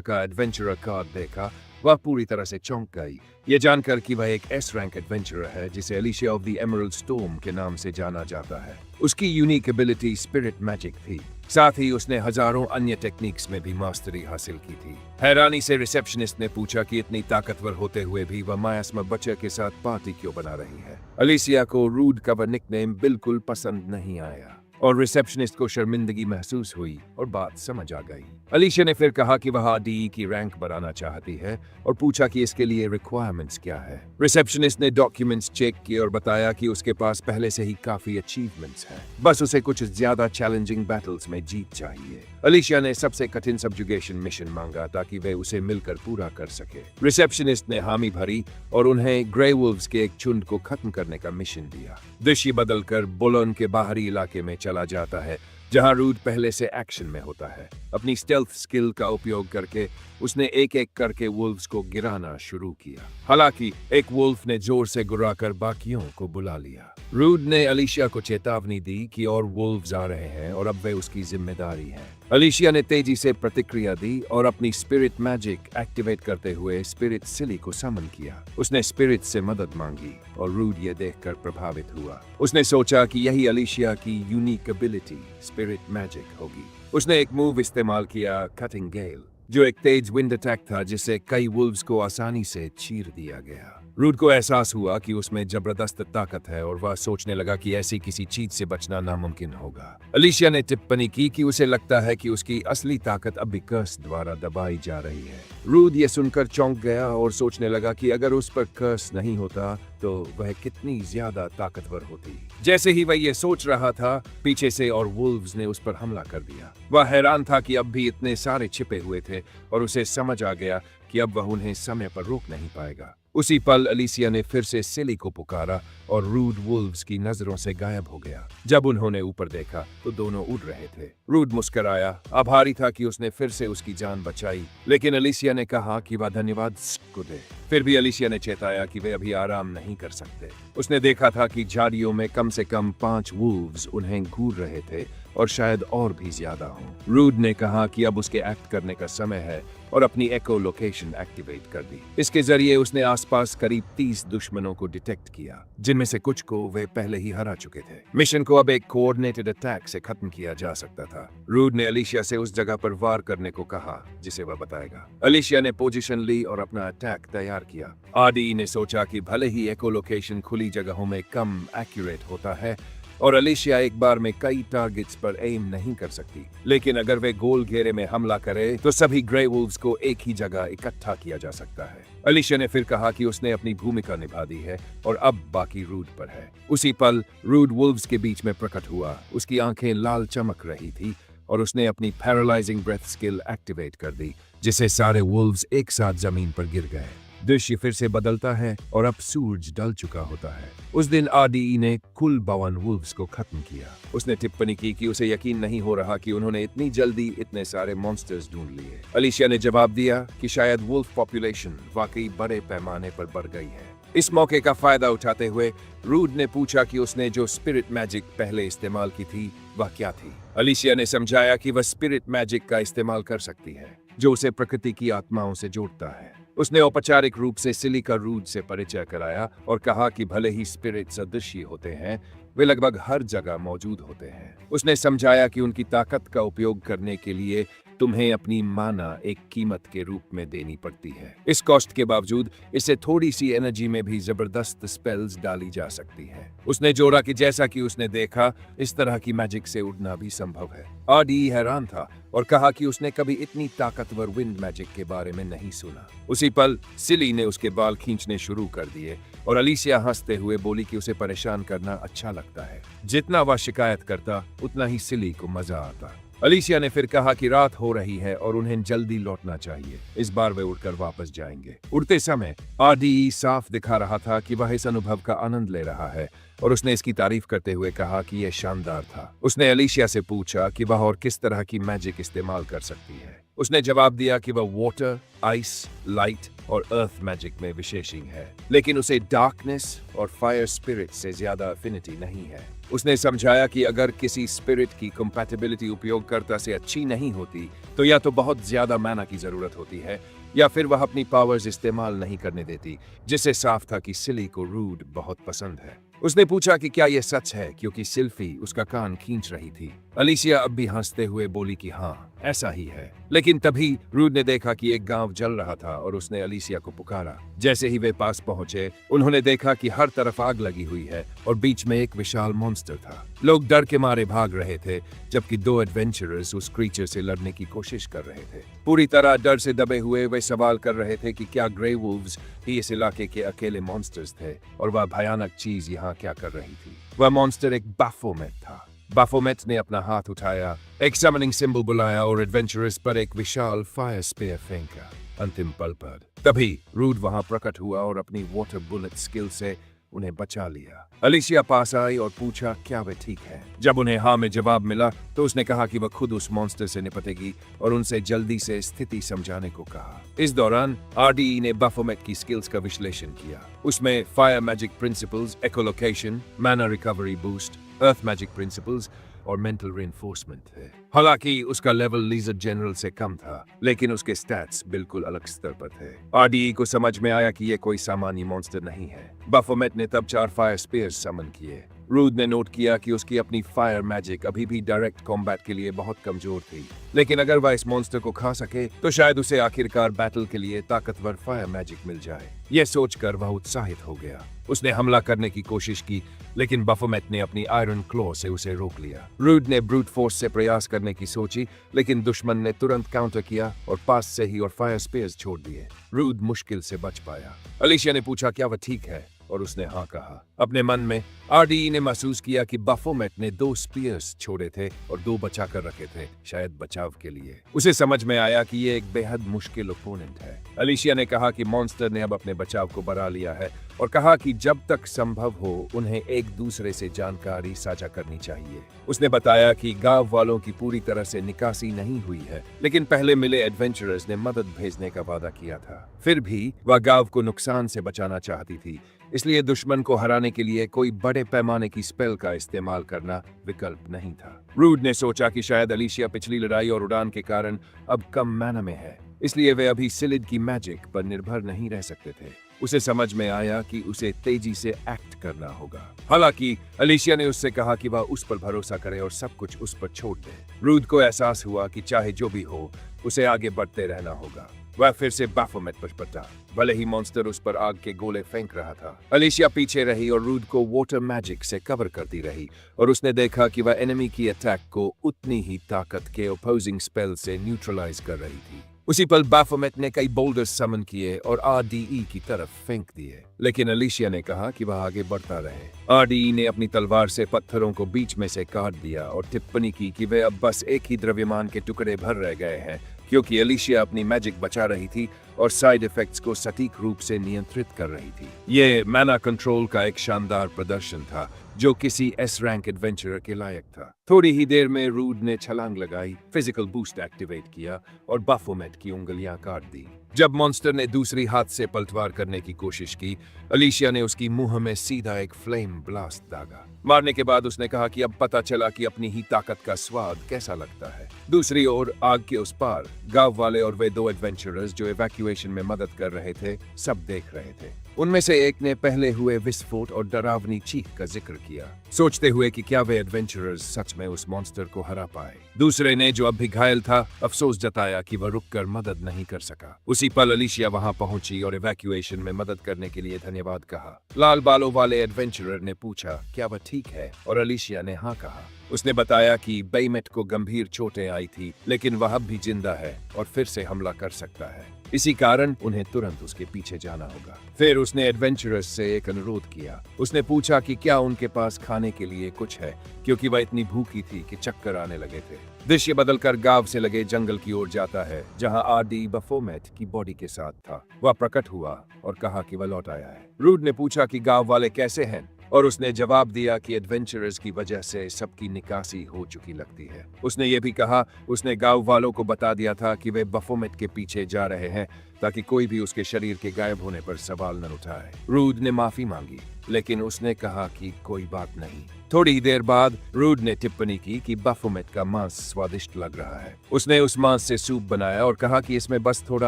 का एडवेंचरर कार्ड देखा, वह पूरी तरह से चौंक गई, ये जानकर कि वह एक S रैंक एडवेंचरर है जिसे अलिसिया ऑफ द एमरल्ड स्टॉर्म के नाम से जाना जाता है। उसकी यूनिक एबिलिटी स्पिरिट मैजिक थी। साथ ही उसने हजारों अन्य टेक्निक्स में भी मास्टरी हासिल की थी। हैरानी से रिसेप्शनिस्ट ने पूछा कि इतनी ताकतवर होते हुए भी वह मायास्मा बच्चे के साथ पार्टी क्यों बना रही है। अलिसिया को रूड का वह निकनेम बिल्कुल पसंद नहीं आया, और रिसेप्शनिस्ट को शर्मिंदगी महसूस हुई और बात समझ आ गई। अलिसिया ने फिर कहा कि वह RDE की रैंक बढ़ाना चाहती है और पूछा कि इसके लिए रिक्वायरमेंट्स क्या है। रिसेप्शनिस्ट ने डॉक्यूमेंट्स चेक किए और बताया कि उसके पास पहले से ही काफी अचीवमेंट्स हैं, बस उसे कुछ ज्यादा चैलेंजिंग बैटल्स में जीत चाहिए। अलीशिया ने सबसे कठिन सब्जुगेशन मिशन मांगा ताकि वे उसे मिलकर पूरा कर सके। रिसेप्शनिस्ट ने हामी भरी और उन्हें ग्रे वुल्व्स के एक झुंड को खत्म करने का मिशन दिया। दृश्य बदलकर बोलोन के बाहरी इलाके में चला जाता है जहां रूड पहले से एक्शन में होता है। अपनी स्टेल्थ स्किल का उपयोग करके उसने एक एक करके वुल्व्स को गिराना शुरू किया। हालांकि एक वुल्फ ने जोर से गुर्राकर बाकियों को बुला लिया। रूड ने अलीशिया को चेतावनी दी कि और वुल्व्स आ रहे हैं और अब वे उसकी जिम्मेदारी है। अलीशिया ने तेजी से प्रतिक्रिया दी और अपनी स्पिरिट मैजिक एक्टिवेट करते हुए स्पिरिट सिली को समन किया। उसने स्पिरिट से मदद मांगी और रूड ये देखकर प्रभावित हुआ। उसने सोचा कि यही अलीशिया की यूनिक एबिलिटी स्पिरिट मैजिक होगी। उसने एक मूव इस्तेमाल किया, कटिंग गेल, जो एक तेज विंड अटैक था जिससे कई वुल्व्स को आसानी से चीर दिया गया। रूड को एहसास हुआ कि उसमें जबरदस्त ताकत है और वह सोचने लगा कि ऐसी किसी चीज से बचना नामुमकिन होगा। अलीशिया ने टिप्पणी की कि उसे लगता है कि उसकी असली ताकत अब भी कर्स द्वारा दबाई जा रही है। रूड ये सुनकर चौंक गया और सोचने लगा कि अगर उस पर कर्स नहीं होता तो वह कितनी ज्यादा ताकतवर होती। जैसे ही वह ये सोच रहा था, पीछे से और वुल्व्स ने उस पर हमला कर दिया। वह हैरान था कि अब भी इतने सारे छिपे हुए थे और उसे समझ आ गया कि अब वह उन्हें समय पर रोक नहीं पाएगा। उसी पल अलीशिया ने फिर से सिली को पुकारा और रूड वुल्व्स की नजरों से गायब हो गया। जब उन्होंने ऊपर देखा तो दोनों उड़ रहे थे। रूड मुस्कुराया, आभारी था कि उसने फिर से उसकी जान बचाई, लेकिन अलीशिया ने कहा कि वह धन्यवाद को दे। फिर भी अलीशिया ने चेताया कि वे अभी आराम नहीं कर सकते। उसने देखा था कि झाड़ियों में कम से कम 5 वुल्व्स उन्हें घूर रहे थे और शायद और भी ज्यादा हों। रूड ने कहा कि अब उसके एक्ट करने का समय है और अपनी एको लोकेशन एक्टिवेट कर दी। इसके जरिए उसने आसपास करीब 30 दुश्मनों को डिटेक्ट किया, जिनमें से कुछ को वे पहले ही हरा चुके थे। मिशन को अब एक कोऑर्डिनेटेड अटैक से खत्म किया जा सकता था। रूड ने अलीशिया से उस जगह पर वार करने को कहा जिसे वह बताएगा। अलीशिया ने पोजीशन ली और अपना अटैक तैयार किया। आरडी ने सोचा कि भले ही एको लोकेशन खुली जगहों में कम एक्यूरेट होता है और अलीशिया एक बार में कई टारगेट्स पर एम नहीं कर सकती, लेकिन अगर वे गोल घेरे में हमला करे तो सभी ग्रे वुल्व्स को एक ही जगह इकट्ठा किया जा सकता है। अलीशिया ने फिर कहा कि उसने अपनी भूमिका निभा दी है और अब बाकी रूड पर है। उसी पल रूड वुल्व्स के बीच में प्रकट हुआ। उसकी आंखें लाल चमक रही थी और उसने अपनी पैरालाइजिंग ब्रेथ स्किल एक्टिवेट कर दी, जिससे सारे वुल्व्स एक साथ जमीन पर गिर गए। दृश्य फिर से बदलता है और अब सूरज ढल चुका होता है। उस दिन आरडीई ने कुल 52 वुल्व्स को खत्म किया। उसने टिप्पणी की कि उसे यकीन नहीं हो रहा कि उन्होंने इतनी जल्दी इतने सारे मॉन्स्टर्स ढूंढ लिए। अलीशिया ने जवाब दिया कि शायद वुल्फ पॉपुलेशन वाकई बड़े पैमाने पर बढ़ गई है। इस मौके का फायदा उठाते हुए रूड ने पूछा कि उसने जो स्पिरिट मैजिक पहले इस्तेमाल की थी वह क्या थी। अलीशिया ने समझाया कि वह स्पिरिट मैजिक का इस्तेमाल कर सकती है, जो उसे प्रकृति की आत्माओं से जोड़ता है। उसने औपचारिक रूप से सिली का रूड से परिचय कराया और कहा कि भले ही स्पिरिट्स अदृश्य होते हैं, वे लगभग हर जगह मौजूद होते हैं। उसने समझाया कि उनकी ताकत का उपयोग करने के लिए तुम्हें अपनी माना एक कीमत के रूप में देनी पड़ती है। इस कॉस्ट के बावजूद इससे थोड़ी सी एनर्जी में भी जबरदस्त स्पेल्स डाली जा सकती है। उसने जोड़ा कि जैसा कि उसने देखा, इस तरह की मैजिक से उड़ना भी संभव है। आरडी हैरान था और कहा कि उसने कभी इतनी ताकतवर विंड मैजिक के बारे में नहीं सुना। उसी पल सिली ने उसके बाल खींचने शुरू कर दिए और अलीशिया हंसते हुए बोली कि उसे परेशान करना अच्छा लगता है। जितना वह शिकायत करता उतना ही सिली को मजा आता। अलीशिया ने फिर कहा कि रात हो रही है और उन्हें जल्दी लौटना चाहिए। इस बार वे उड़कर वापस जाएंगे। उड़ते समय आरडीई साफ दिखा रहा था कि वह इस अनुभव का आनंद ले रहा है और उसने इसकी तारीफ करते हुए कहा कि यह शानदार था। उसने अलीशिया से पूछा कि वह और किस तरह की मैजिक इस्तेमाल कर सकती है। उसने जवाब दिया कि वह वाटर, आइस, लाइट और अर्थ मैजिक में विशेषज्ञ है, लेकिन उसे डार्कनेस और फायर स्पिरिट से ज्यादा अफिनिटी नहीं है। उसने समझाया कि अगर किसी स्पिरिट की कंपैटिबिलिटी उपयोगकर्ता से अच्छी नहीं होती तो या तो बहुत ज्यादा मैना की जरूरत होती है या फिर वह अपनी पावर्स इस्तेमाल नहीं करने देती, जिससे साफ था कि सिली को रूड बहुत पसंद है। उसने पूछा कि क्या यह सच है, क्योंकि सिल्फी उसका कान खींच रही थी। अलीशिया अब भी हंसते हुए बोली कि हाँ, ऐसा ही है। लेकिन तभी रूड ने देखा कि एक गांव जल रहा था और उसने अलीशिया को पुकारा। जैसे ही वे पास पहुंचे, उन्होंने देखा कि हर तरफ आग लगी हुई है और बीच में एक विशाल मॉन्स्टर था। लोग डर के मारे भाग रहे थे, जबकि 2 एडवेंचरर्स उस क्रीचर से लड़ने की कोशिश कर रहे थे। पूरी तरह डर से दबे हुए वे सवाल कर रहे थे कि क्या ग्रे वुल्व्स ही इस इलाके के अकेले मॉन्स्टर्स थे और वह भयानक चीज यहाँ क्या कर रही थी। वह मॉन्स्टर एक बाफोमेट था, बाफोमेट ने अपना हाथ उठाया, एक समनिंग सिंबल बुलाया और एडवेंचरस पर एक विशाल फायर स्पेयर फेंका। अंतिम पल पर तभी रूड वहां प्रकट हुआ और अपनी वाटर बुलेट स्किल से उन्हें बचा लिया। अलिशिया पास आई और पूछा क्या वे ठीक है। जब उन्हें हाँ में जवाब मिला तो उसने कहा कि वह खुद उस मॉन्स्टर से निपटेगी और उनसे जल्दी से स्थिति समझाने को कहा। इस दौरान आरडीई ने बाफोमेट की स्किल्स का विश्लेषण किया। उसमें फायर मैजिक प्रिंसिपल्स, एकोलोकेशन, मैना रिकवरी बूस्ट, अर्थ मैजिक प्रिंसिपल्स और मेंटल रेनफोर्समेंट थे। हालांकि उसका लेवल लीजर जनरल से कम था, लेकिन उसके स्टैट्स बिल्कुल अलग स्तर पर थे। आरडीई को समझ में आया कि ये कोई सामान्य मॉन्स्टर नहीं है। बाफोमेट ने तब 4 फायर स्पीयर्स समन किए। रूड ने नोट किया कि उसकी अपनी फायर मैजिक अभी भी डायरेक्ट कॉम्बैट के लिए बहुत कमजोर थी, लेकिन अगर वह इस मॉन्स्टर को खा सके तो शायद उसे आखिरकार बैटल के लिए ताकतवर फायर मैजिक मिल जाए। यह सोचकर वह उत्साहित हो गया। उसने हमला करने की कोशिश की, लेकिन बाफोमेट ने अपनी आयरन क्लॉ से उसे रोक लिया। रूड ने ब्रूट फोर्स से प्रयास करने की सोची, लेकिन दुश्मन ने तुरंत काउंटर किया और पास से ही और फायर स्पेयर्स छोड़ दिए। रूड मुश्किल से बच पाया। अलिशिया ने पूछा क्या वह ठीक है और उसने हाँ कहा। अपने मन में आरडीई ने महसूस किया कि बाफोमेट ने 2 स्पीयर्स छोड़े थे और 2 बचा कर रखे थे, शायद बचाव के लिए। उसे समझ में आया कि ये एक बेहद मुश्किल ओपोनेंट है। अलिशिया ने कहा कि मॉन्स्टर ने अब अपने बचाव को बढ़ा लिया है और कहा कि जब तक संभव हो उन्हें एक दूसरे से जानकारी साझा करनी चाहिए। उसने बताया कि गांव वालों की पूरी तरह से निकासी नहीं हुई है, लेकिन पहले मिले एडवेंचरर्स ने मदद भेजने का वादा किया था। फिर भी वह गांव को नुकसान से बचाना चाहती थी, इसलिए दुश्मन को हराने के लिए कोई बड़े पैमाने की स्पेल का इस्तेमाल करना विकल्प नहीं था। रूड ने सोचा कि शायद अलिशिया पिछली लड़ाई और उड़ान के कारण अब कम मैना में है, इसलिए वे अभी सिलिड की मैजिक पर निर्भर नहीं रह सकते थे। उसे समझ में आया कि उसे तेजी से एक्ट करना होगा। हालांकि अलिशिया ने उससे कहा कि वह उस पर भरोसा करे और सब कुछ उस पर छोड़ दे। रूड को एहसास हुआ कि चाहे जो भी हो उसे आगे बढ़ते रहना होगा। वह फिर से बाफोमेट पर पटा, भले ही मॉन्स्टर उस पर आग के गोले फेंक रहा था। अलिशिया पीछे रही और रूड को वाटर मैजिक से कवर करती रही और उसने देखा कि वह एनिमी की अटैक को उतनी ही ताकत के अपोजिंग स्पेल से न्यूट्रलाइज कर रही थी। उसी पल बाफोमेट ने कई बोल्डर्स समन किए और आरडीई की तरफ फेंक दिए, लेकिन अलिशिया ने कहा कि वह आगे बढ़ता रहे। आरडीई ने अपनी तलवार से पत्थरों को बीच में से काट दिया और टिप्पणी की कि वे अब बस एक ही द्रव्यमान के टुकड़े भर रह गए हैं, क्योंकि अलिशिया अपनी मैजिक बचा रही थी और साइड इफेक्ट्स को सटीक रूप से नियंत्रित कर रही थी। ये मैना कंट्रोल का एक शानदार प्रदर्शन था जो किसी एस रैंक एडवेंचरर के लायक था। थोड़ी ही देर में रूड ने छलांग लगाई, फिजिकल बूस्ट एक्टिवेट किया और बाफोमेट की उंगलियां काट दी। जब मॉन्स्टर ने दूसरी हाथ से पलटवार करने की कोशिश की, अलिशिया ने उसकी मुंह में सीधा एक फ्लेम ब्लास्ट दागा। मारने के बाद उसने कहा कि अब पता चला कि अपनी ही ताकत का स्वाद कैसा लगता है। दूसरी ओर आग के उस पार गांव वाले और वे 2 एडवेंचरर्स जो इवैक्यूएशन में मदद कर रहे थे सब देख रहे थे। उनमें से एक ने पहले हुए विस्फोट और डरावनी चीख का जिक्र किया, सोचते हुए कि क्या वे एडवेंचरर्स सच में उस मॉन्स्टर को हरा पाए। दूसरे ने, जो अब भी घायल था, अफसोस जताया कि वह रुककर मदद नहीं कर सका। उसी पल अलिशिया वहां पहुंची और इवैक्यूएशन में मदद करने के लिए धन्यवाद कहा। लाल बालों वाले एडवेंचरर ने पूछा क्या वह ठीक है और अलिशिया ने हाँ कहा। उसने बताया कि बेइमेट को गंभीर चोटें आई थी, लेकिन वह अब भी जिंदा है और फिर से हमला कर सकता है। इसी कारण उन्हें तुरंत उसके पीछे जाना होगा। फिर उसने एडवेंचरर्स से एक अनुरोध किया। उसने पूछा कि क्या उनके पास खाने के लिए कुछ है, क्योंकि वह इतनी भूखी थी कि चक्कर आने लगे थे। दृश्य बदलकर गांव से लगे जंगल की ओर जाता है, जहां आरडी बाफोमेट की बॉडी के साथ था। वह प्रकट हुआ और कहा कि वह लौट आया है। रूड ने पूछा कि गांव वाले कैसे हैं, और उसने जवाब दिया कि एडवेंचरर्स की वजह से सबकी निकासी हो चुकी लगती है। उसने ये भी कहा उसने गांव वालों को बता दिया था कि वे बाफोमेट के पीछे जा रहे हैं, ताकि कोई भी उसके शरीर के गायब होने पर सवाल न उठाए। रूड ने माफी मांगी, लेकिन उसने कहा कि कोई बात नहीं। थोड़ी ही देर बाद रूड ने टिप्पणी की कि बाफोमेट का मांस स्वादिष्ट लग रहा है। उसने उस मांस से सूप बनाया और कहा कि इसमें बस थोड़ा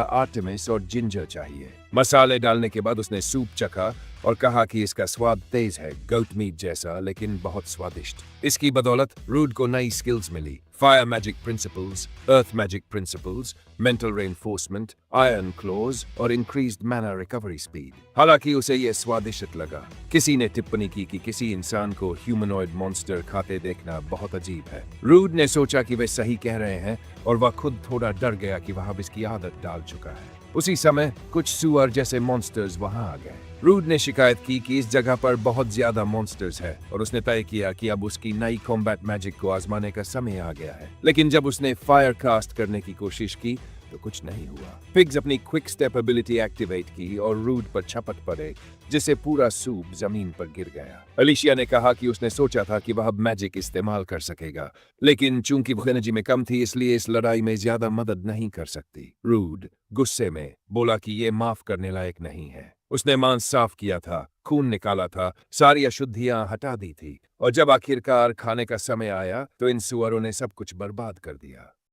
आर्टेमिस और जिंजर चाहिए। मसाले डालने के बाद उसने सूप चखा और कहा कि इसका स्वाद तेज है, गोट मीट जैसा, लेकिन बहुत स्वादिष्ट। इसकी बदौलत रूड को नई स्किल्स मिली, fire magic principles, earth magic principles, mental reinforcement, iron claws और इंक्रीज्ड मैना रिकवरी स्पीड। हालांकि उसे यह स्वादिष्ट लगा। किसी ने टिप्पणी की कि किसी इंसान को ह्यूमनॉइड मॉन्स्टर खाते देखना बहुत अजीब है। रूड ने सोचा कि वे सही कह रहे हैं और वह खुद थोड़ा डर गया कि वह अब इसकी आदत डाल चुका है। उसी समय कुछ सुअर जैसे मॉन्स्टर्स वहां आ गए। रूड ने शिकायत की कि इस जगह पर बहुत ज्यादा मॉन्स्टर्स है और उसने तय किया कि अब उसकी नई कॉम्बैट मैजिक को आजमाने का समय आ गया है। लेकिन जब उसने फायर कास्ट करने की कोशिश की तो कुछ नहीं हुआ। पिग्स अपनी क्विक स्टेप एबिलिटी एक्टिवेट की और रूड पर छपट पड़े, जिससे पूरा सूप जमीन पर गिर गया। अलिशिया ने कहा कि उसने सोचा था कि वह अब मैजिक इस्तेमाल कर सकेगा, लेकिन चूंकि वो एनर्जी में कम थी इसलिए इस लड़ाई में ज्यादा मदद नहीं कर सकती। रूड गुस्से में बोला कि ये माफ करने लायक नहीं है। उसने मांस साफ किया था, खून निकाला था, सारी अशुद्धियां हटा दी थी, और जब आखिरकार खाने का समय आया तो इन सुअरों ने सब कुछ बर्बाद कर दिया।